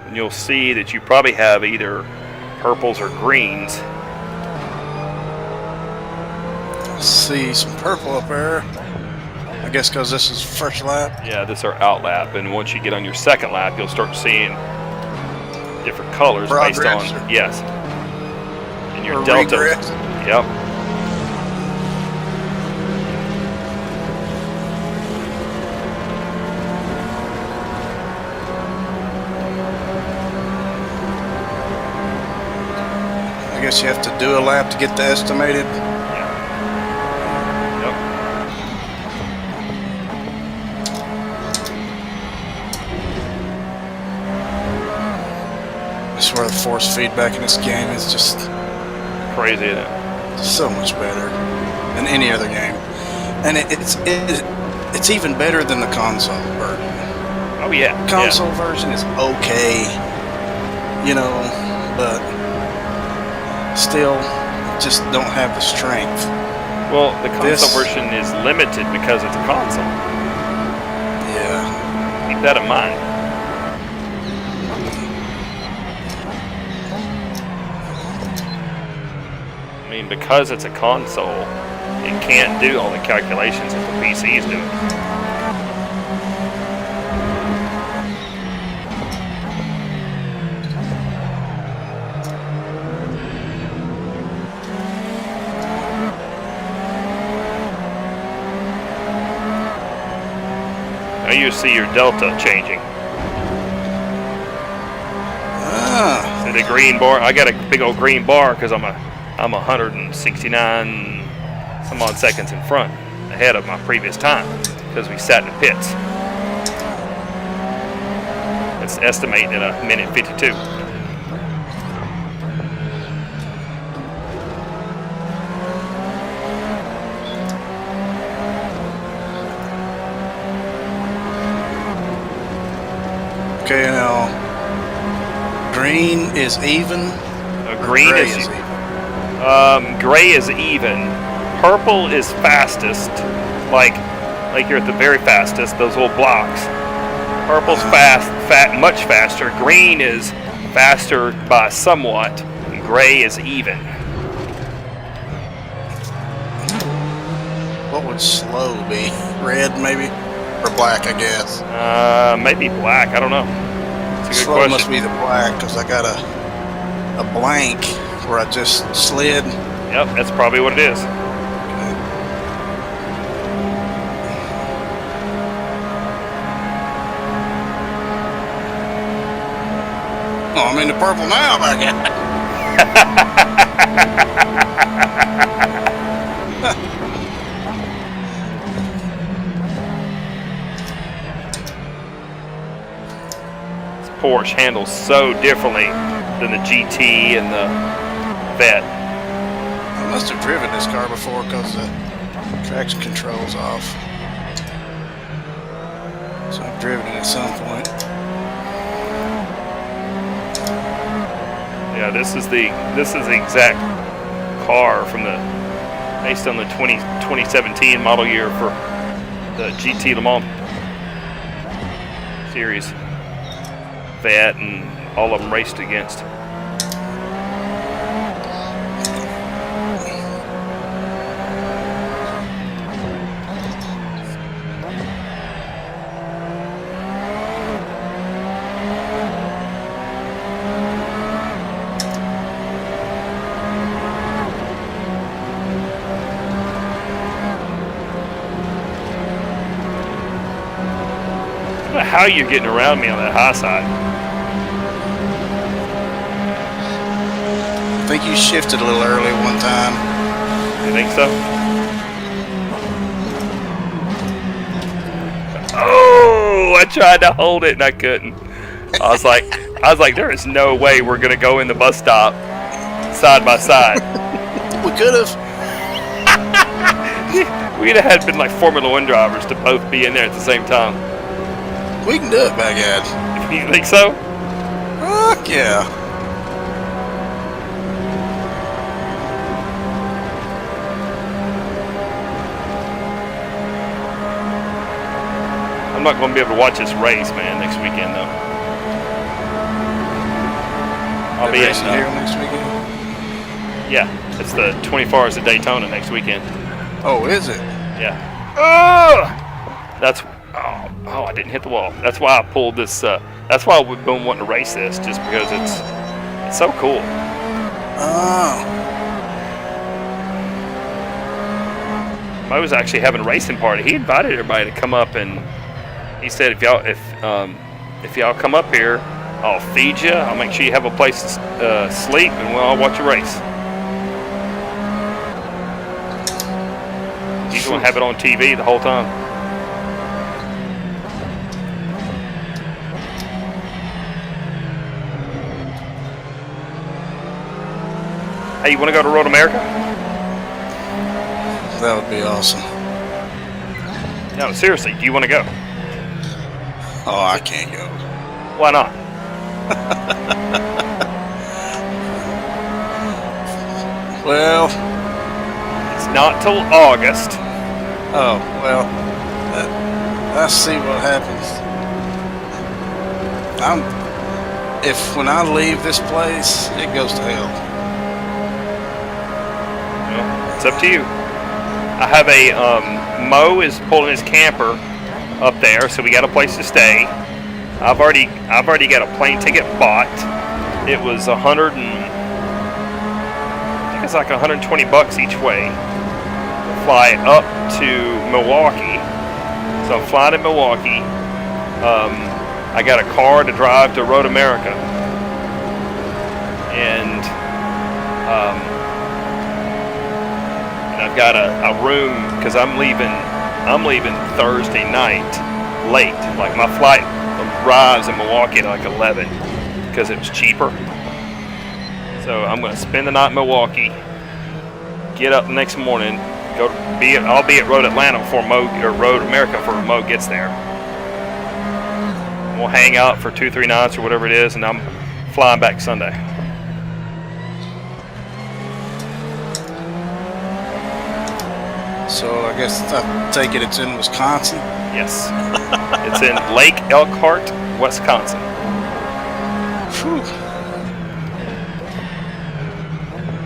And you'll see that you probably have either purples or greens. See some purple up there. I guess because this is first lap. Yeah, this is our out lap, and once you get on your second lap, you'll start seeing different colors based on yes, and your delta. Yep. I guess you have to do a lap to get the estimated. I swear the force feedback in this game is just crazy, isn't it? So much better than any other game, and it's even better than the console version. Oh yeah, console version is okay, you know, but still just don't have the strength. Well, the console version is limited because it's a console. Yeah, keep that in mind. I mean, because it's a console, it can't do all the calculations that the PCs do. Now you see your delta changing. See the green bar? I got a big old green bar because I'm 169 some odd seconds in front ahead of my previous time because we sat in the pits. It's estimating at 1:52. Okay, now green is even. Green is even. Gray is even. Purple is fastest, like you're at the very fastest. Those little blocks. Purple's much faster. Green is faster by somewhat. And gray is even. What would slow be? Red, maybe, or black? I guess. Maybe black. I don't know. It's a good slow question. Must be the black because I got a blank where I just slid. Yep, that's probably what it is. Okay. Oh, I'm in the purple now, my guy. This Porsche handles so differently than the GT and the Vet. I must have driven this car before because the traction control's off. So I've driven it at some point. Yeah, this is the exact car from based on the 2017 model year for the GT Le Mans series. Vet and all of them raced against. I don't know how you're getting around me on that high side. I think you shifted a little early one time. You think so? no! I tried to hold it and I couldn't. I was like, there is no way we're gonna go in the bus stop side by side. We could have. We'd have had been like Formula One drivers to both be in there at the same time. We can do it, Baghdad. You think so? Fuck yeah. I'm not going to be able to watch this race, man, next weekend, though. I'll be racing here next weekend? Yeah, it's the 24 Hours of Daytona next weekend. Oh, is it? Yeah. That's... Oh, I didn't hit the wall. That's why I pulled this... that's why we've been wanting to race this, just because it's so cool. Oh. Mo was actually having a racing party. He invited everybody to come up, and he said, if y'all come up here, I'll feed you. I'll make sure you have a place to sleep, and we'll all watch a race. He's going to have it on TV the whole time. Hey, you want to go to Road America? That would be awesome. No, seriously, do you want to go? Oh, I can't go. Why not? Well, it's not till August. Oh, well, let's see what happens. When I leave this place, it goes to hell. Well, it's up to you. I have a Mo is pulling his camper up there, so we got a place to stay. I've already got a plane ticket bought. It was I think it's like $120 each way. Fly up to Milwaukee. So I'm flying to Milwaukee. I got a car to drive to Road America, and I've got a room because I'm leaving Thursday night late. Like my flight arrives in Milwaukee at like 11 because it was cheaper. So I'm going to spend the night in Milwaukee, get up the next morning, I'll be at Road Atlanta before Road America before Mo gets there. We'll hang out for 2-3 nights or whatever it is, and I'm flying back Sunday. So I guess I take it it's in Wisconsin? Yes. It's in Lake Elkhart, Wisconsin. Whew.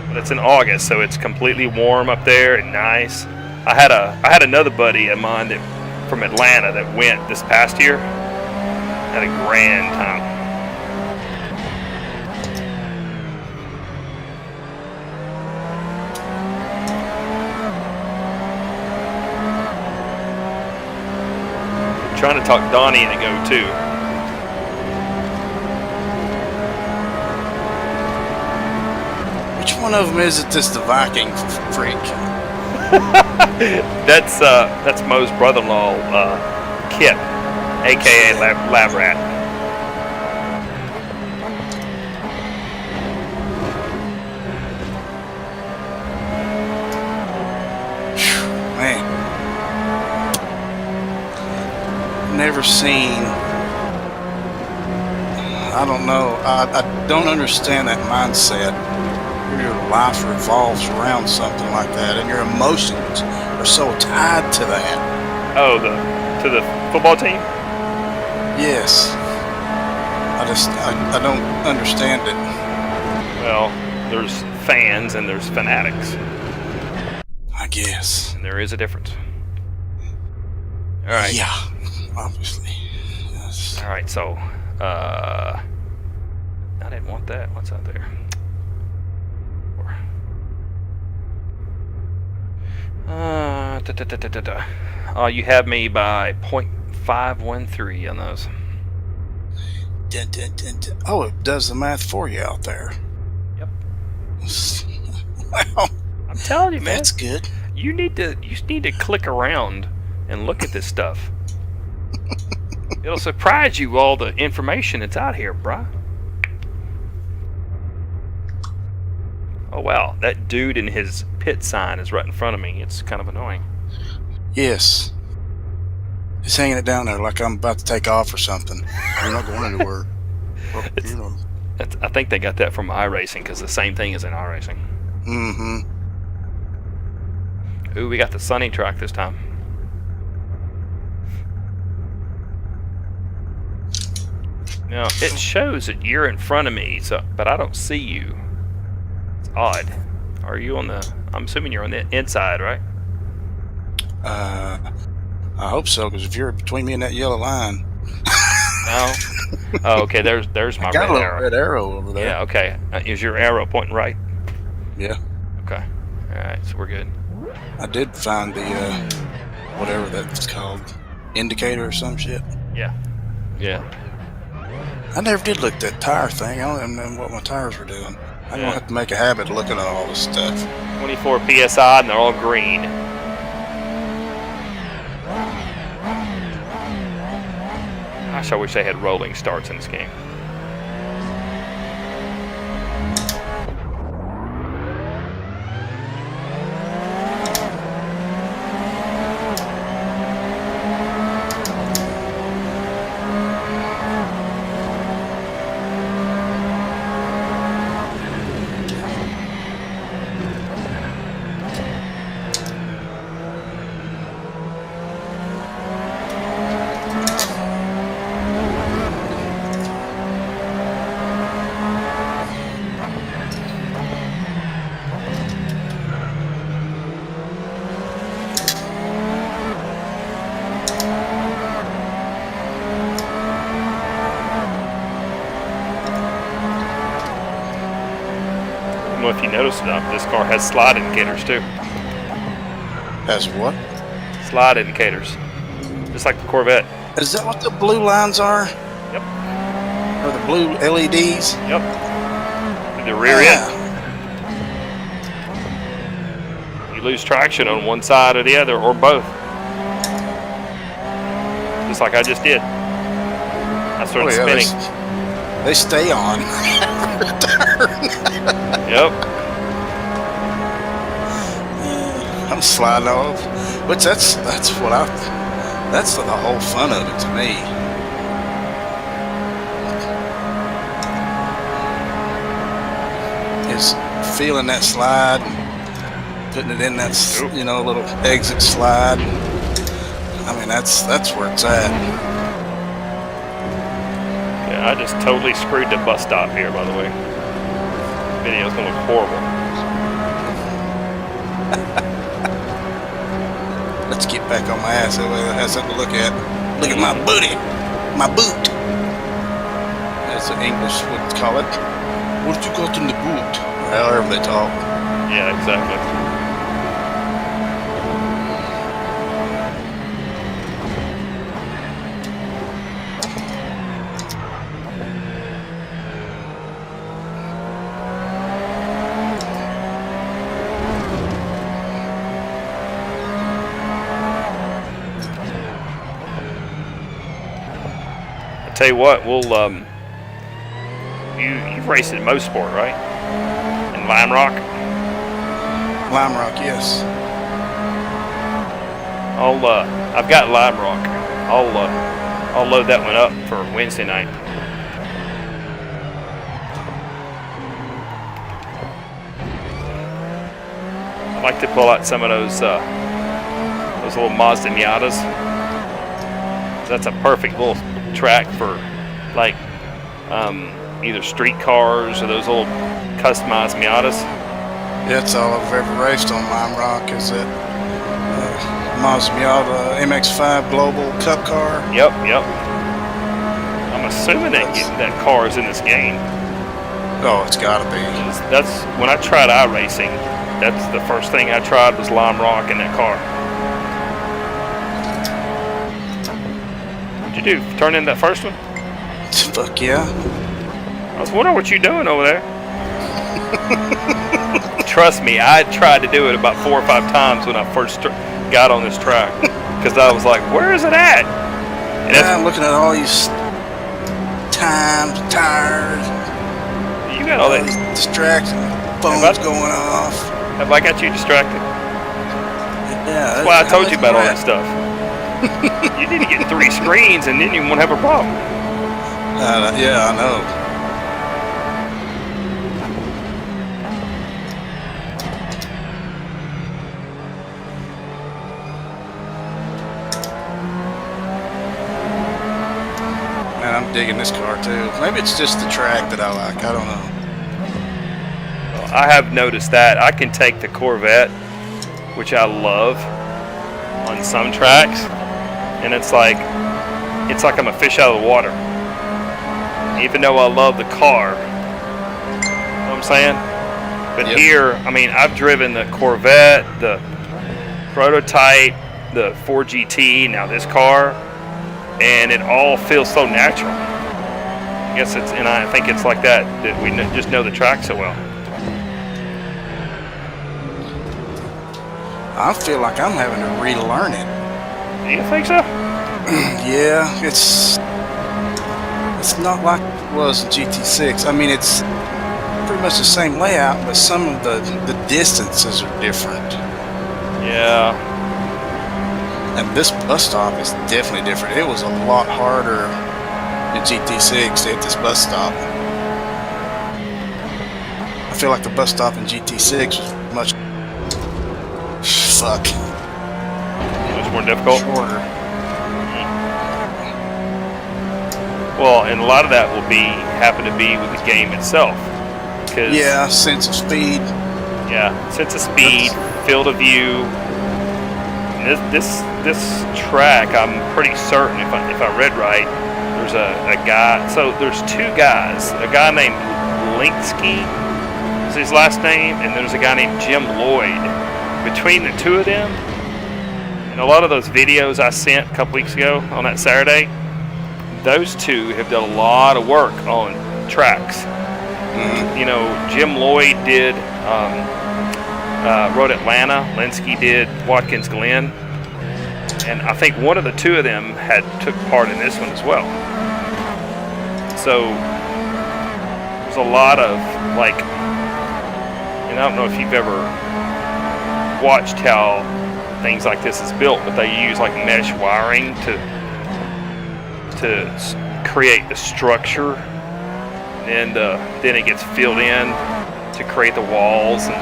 But it's in August, so it's completely warm up there and nice. I had another buddy of mine from Atlanta that went this past year. Had a grand time. I'm trying to talk Donnie into go too. Which one of them is it that's the Viking freak? That's Mo's brother-in-law, Kip, aka Lab Rat. Man, never seen. I don't know. I don't understand that mindset. Your life revolves around something like that, and your emotions are so tied to that. Oh, to the football team? Yes. I don't understand it. Well, there's fans and there's fanatics. I guess. And there is a difference. All right. Yeah, obviously. Yes. All right, so I didn't want that. What's out there? You have me by 0.513 on those. Dun, dun, dun, dun. Oh, it does the math for you out there. Yep. Well, I'm telling you, man. That's good. You need to click around and look at this stuff. It'll surprise you all the information that's out here, bruh. Oh wow, that dude in his pit sign is right in front of me. It's kind of annoying. Yes. He's hanging it down there like I'm about to take off or something. You're not going anywhere. Well, you know. I think they got that from iRacing, because the same thing is in iRacing. Mm-hmm. Ooh, we got the sunny track this time. Now, it shows that you're in front of me, but I don't see you. It's odd. Are you on the... I'm assuming you're on the inside, right? I hope so, because if you're between me and that yellow line... No? Oh, okay, there's my got red a arrow. red arrow over there. Yeah, okay. Is your arrow pointing right? Yeah. Okay. Alright, so we're good. I did find the, whatever that's called, indicator or some shit. Yeah. Yeah. I never did look at that tire thing. I don't even know what my tires were doing. I'm going to have to make a habit of looking at all this stuff. 24 PSI, and they're all green. Gosh, I wish they had rolling starts in this game. I don't know if you noticed it, this car has slide indicators too. Has what? Slide indicators. Just like the Corvette. Is that what the blue lines are? Yep. Or the blue LEDs? Yep. The rear end. You lose traction on one side or the other, or both. Just like I just did. I started spinning. They stay on. Yep. I'm sliding off. Which that's the whole fun of it to me. Is feeling that slide and putting it in that little exit slide. I mean that's where it's at. Yeah, I just totally screwed the bus stop here, by the way. Video's gonna look horrible. Let's get back on my ass. That way I have something to look at. Look at my booty. My boot. That's what English would call it. What you got in the boot? However they talk. Yeah, exactly. Tell you what, we'll you've raced in Motorsport, right? In Lime Rock? Lime Rock, yes. I've got Lime Rock. I'll load that one up for Wednesday night. I like to pull out some of those little Mazda Miatas. That's a perfect little track for like either street cars or those little customized Miatas. That's all I've ever raced on Lime Rock is that Mazda Miata MX-5 Global Cup car. Yep. I'm assuming that car is in this game. Oh, it's gotta be. That's when I tried iRacing. That's the first thing I tried was Lime Rock in that car. What'd you do? Turn in that first one? Fuck yeah. I was wondering what you're doing over there. Trust me, I tried to do it about 4 or 5 times when I first got on this track. Because I was like, where is it at? And that's, Yeah, I'm looking at all these times, tires, you got all that. these distractions, phones going off. Have I got you distracted? Yeah, That's why I told you about all that stuff. You need to get 3 screens and then you won't have a problem. Yeah, I know. Man, I'm digging this car too. Maybe it's just the track that I like. I don't know. Well, I have noticed that. I can take the Corvette, which I love, on some tracks, and it's like I'm a fish out of the water. Even though I love the car, you know what I'm saying? But Yep. here, I mean, I've driven the Corvette, the prototype, the 4GT, now this car, and it all feels so natural. I guess I think it's like that we just know the track so well. I feel like I'm having to relearn it. Do you think so? Yeah, it's not like it was in GT6. I mean, it's pretty much the same layout, but some of the distances are different. Yeah. And this bus stop is definitely different. It was a lot harder in GT6 to hit this bus stop. I feel like the bus stop in GT6 was much Much more difficult. shorter. Well, and a lot of that will happen to be with the game itself. Cause, Yeah, sense of speed. Yeah, sense of speed, field of view. This track, I'm pretty certain, if I read right, there's a guy. So there's 2 guys. A guy named Linksky is his last name, and there's a guy named Jim Lloyd. Between the 2 of them, and a lot of those videos I sent a couple weeks ago on that Saturday, those 2 have done a lot of work on tracks. Mm-hmm. You know, Jim Lloyd did wrote Atlanta. Linsky did Watkins Glen, and I think one of the 2 of them took part in this one as well. So there's a lot of and I don't know if you've ever watched how things like this is built, but they use like mesh wiring to create the structure, and then it gets filled in to create the walls, and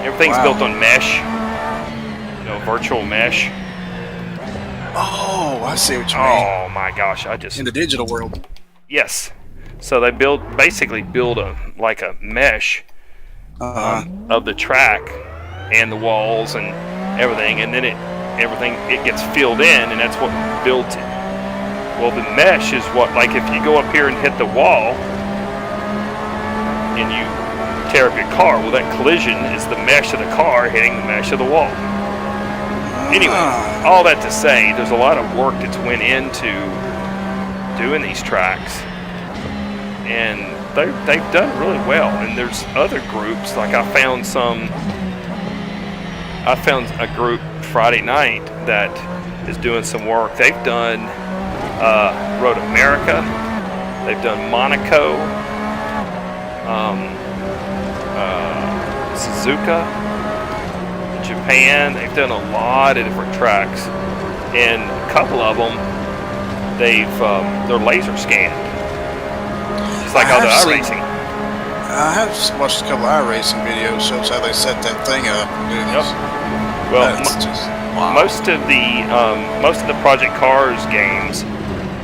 everything's built on mesh, virtual mesh. Oh, I see what you mean. Oh my gosh, In the digital world. Yes. So they basically build a mesh of the track and the walls and everything, and then it gets filled in, and that's what builds it. Well, the mesh is what, like if you go up here and hit the wall and you tear up your car, well, that collision is the mesh of the car hitting the mesh of the wall. Anyway, all that to say, there's a lot of work that's went into doing these tracks, and they've done really well. And there's other groups, like I found a group Friday night that is doing some work. They've done Road America, they've done Monaco, Suzuka, Japan. They've done a lot of different tracks, and a couple of them they're laser scanned, just like all the iRacing. I have watched a couple of iRacing videos, shows how they set that thing up. Yep. Well, wow. most of the Project Cars games,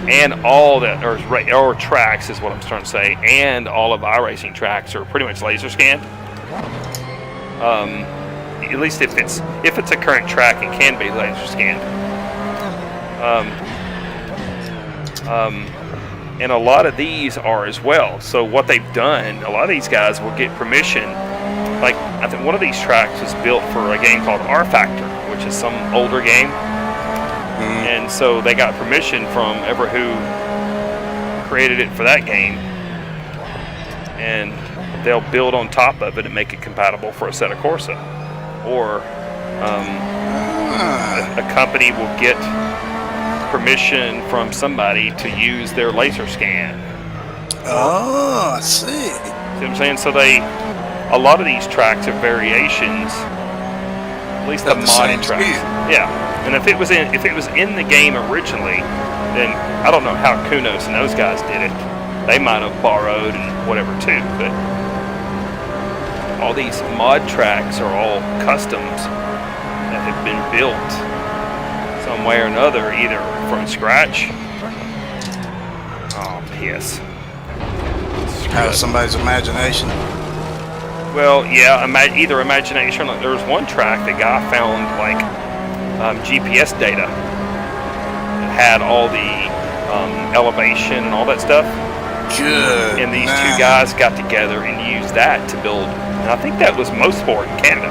and all that, or tracks is what I'm trying to say, and all of iRacing tracks are pretty much laser scanned. At least if it's a current track, it can be laser scanned. And a lot of these are as well. So what they've done, a lot of these guys will get permission. Like, I think one of these tracks was built for a game called R Factor, which is some older game. And so they got permission from who created it for that game, and they'll build on top of it and make it compatible for Assetto Corsa. Or a company will get permission from somebody to use their laser scan. Oh, I see. See what I'm saying? So a lot of these tracks are variations. At least the mod tracks. Yeah. And if it was in the game originally, then I don't know how Kunos and those guys did it. They might have borrowed and whatever too, but all these mod tracks are all customs that have been built some way or another, either from scratch. Oh, piss. Out of somebody's imagination. Well, yeah, either imagination. There was one track the guy found like GPS data that had all the elevation and all that stuff. Good. And these two guys got together and used that to build. And I think that was Mosport in Canada,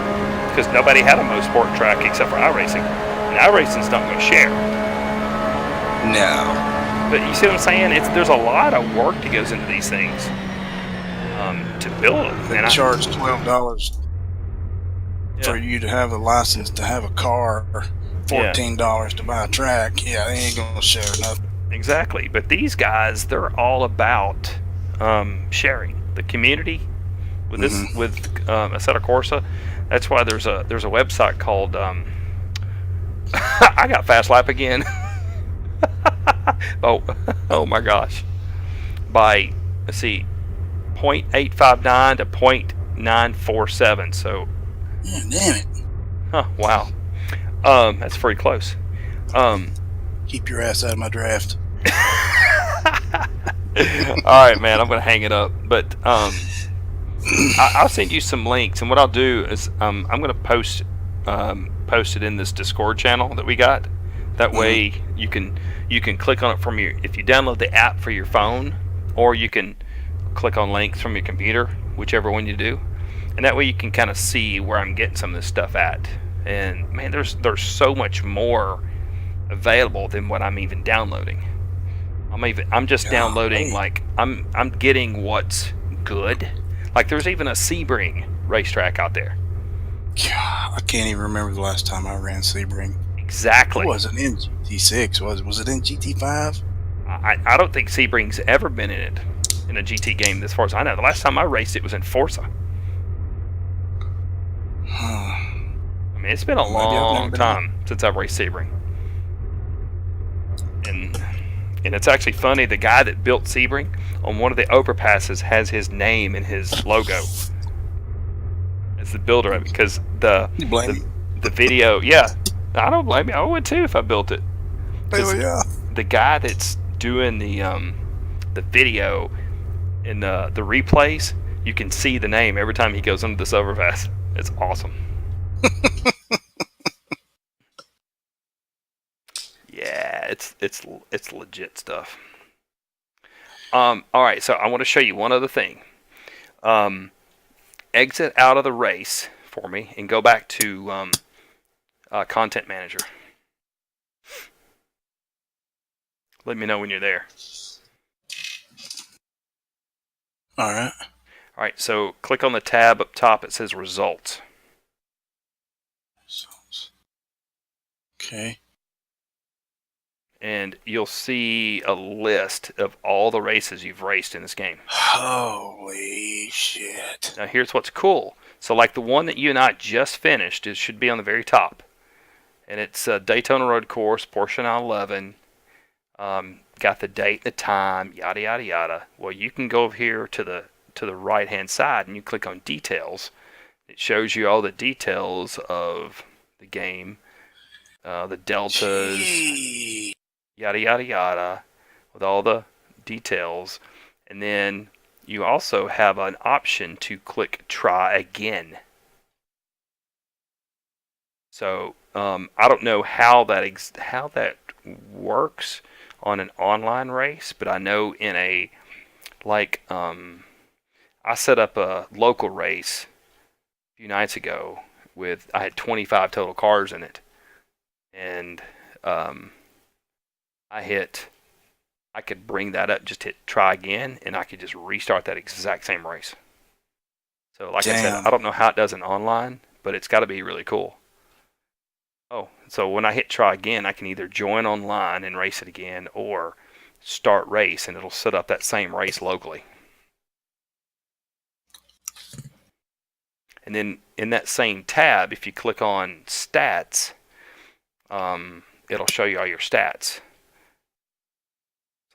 because nobody had a Mosport track except for iRacing. And iRacing's not going to share. No. But you see what I'm saying? There's a lot of work that goes into these things to build them. They charge $12 for you to have a license to have a car, or $14 to buy a track. Yeah, they ain't going to share nothing. Exactly. But these guys, they're all about sharing the community with this with Assetto Corsa. That's why there's a website called I got Fast Lap again. oh my gosh. By, let's see, 0.859 to 0.947. So yeah, damn it. Huh, wow. That's pretty close. Keep your ass out of my draft. Alright, man, I'm gonna hang it up. But I'll send you some links, and what I'll do is I'm gonna post it in this Discord channel that we got. That way you can click on it from if you download the app for your phone, or you can click on links from your computer, whichever one you do, and that way you can kind of see where I'm getting some of this stuff at. And man, there's so much more available than what I'm even downloading. I'm just downloading, like I'm getting what's good. Like there's even a Sebring racetrack out there. I can't even remember the last time I ran Sebring. Exactly. It wasn't in GT6. Was it in GT5? I don't think Sebring's ever been in it in a GT game, as far as I know. The last time I raced it was in Forza. I mean, it's been a long time since I've raced Sebring. And it's actually funny, the guy that built Sebring, on one of the overpasses, has his name and his logo as the builder of it, because the video, yeah, I don't blame you. I would too if I built it. Yeah. The guy that's doing the video in the replays, you can see the name every time he goes under this overpass. It's awesome. Yeah, it's legit stuff. All right, so I want to show you one other thing. Exit out of the race for me and go back to Content Manager. Let me know when you're there. All right. All right, so click on the tab up top. It says Results. Okay. And you'll see a list of all the races you've raced in this game. Holy shit. Now here's what's cool. So like the one that you and I just finished, it should be on the very top. And it's Daytona Road Course, Porsche 911. Got the date, the time, yada yada yada. Well, you can go over here to the right hand side and you click on Details. It shows you all the details of the game, the deltas, yada yada yada, with all the details. And then you also have an option to click Try Again. So I don't know how that works on an online race, but I know in a I set up a local race a few nights ago I had 25 total cars in it, and I could bring that up, just hit Try Again, and I could just restart that exact same race. So like I said, I don't know how it does in online, but it's got to be really cool. Oh, so when I hit try again, I can either join online and race it again, or start race, and it'll set up that same race locally. And then in that same tab, if you click on stats, it'll show you all your stats.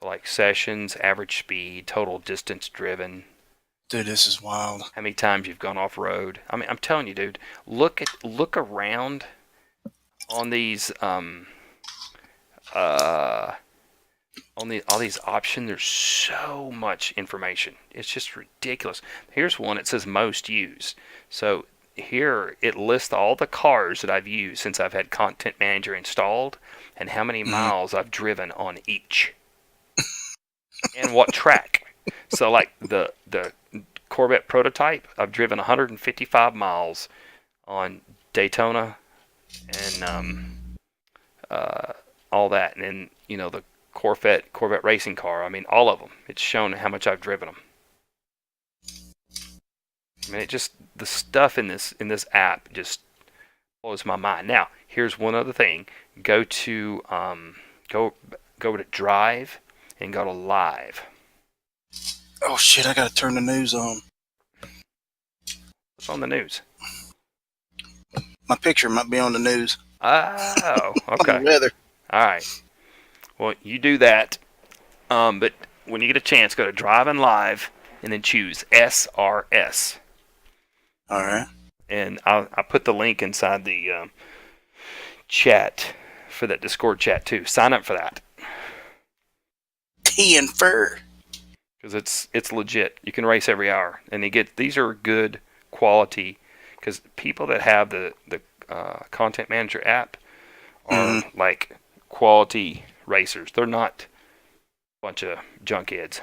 So like sessions, average speed, total distance driven. Dude, this is wild. How many times you've gone off road? I mean, I'm telling you, dude. Look around on these all these options. There's so much information. It's just ridiculous. Here's one. It says most used. So here it lists all the cars that I've used since I've had Content Manager installed, and how many miles I've driven on each, and what track. So like the Corvette prototype, I've driven 155 miles on Daytona and all that, and then the Corvette racing car. I mean, all of them. It's shown how much I've driven them. I mean, the stuff in this app just blows my mind. Now, here's one other thing. Go to go to Drive and go to Live. Oh shit! I gotta turn the news on. What's on the news? My picture might be on the news. Oh, okay. On the weather. All right. Well, you do that. But when you get a chance, go to Drive and Live, and then choose SRS. All right. And I put the link inside the chat for that Discord chat too. Sign up for that. Tea and fur. Because it's legit. You can race every hour, and these are good quality. Because people that have the Content Manager app are like quality racers. They're not a bunch of junkheads.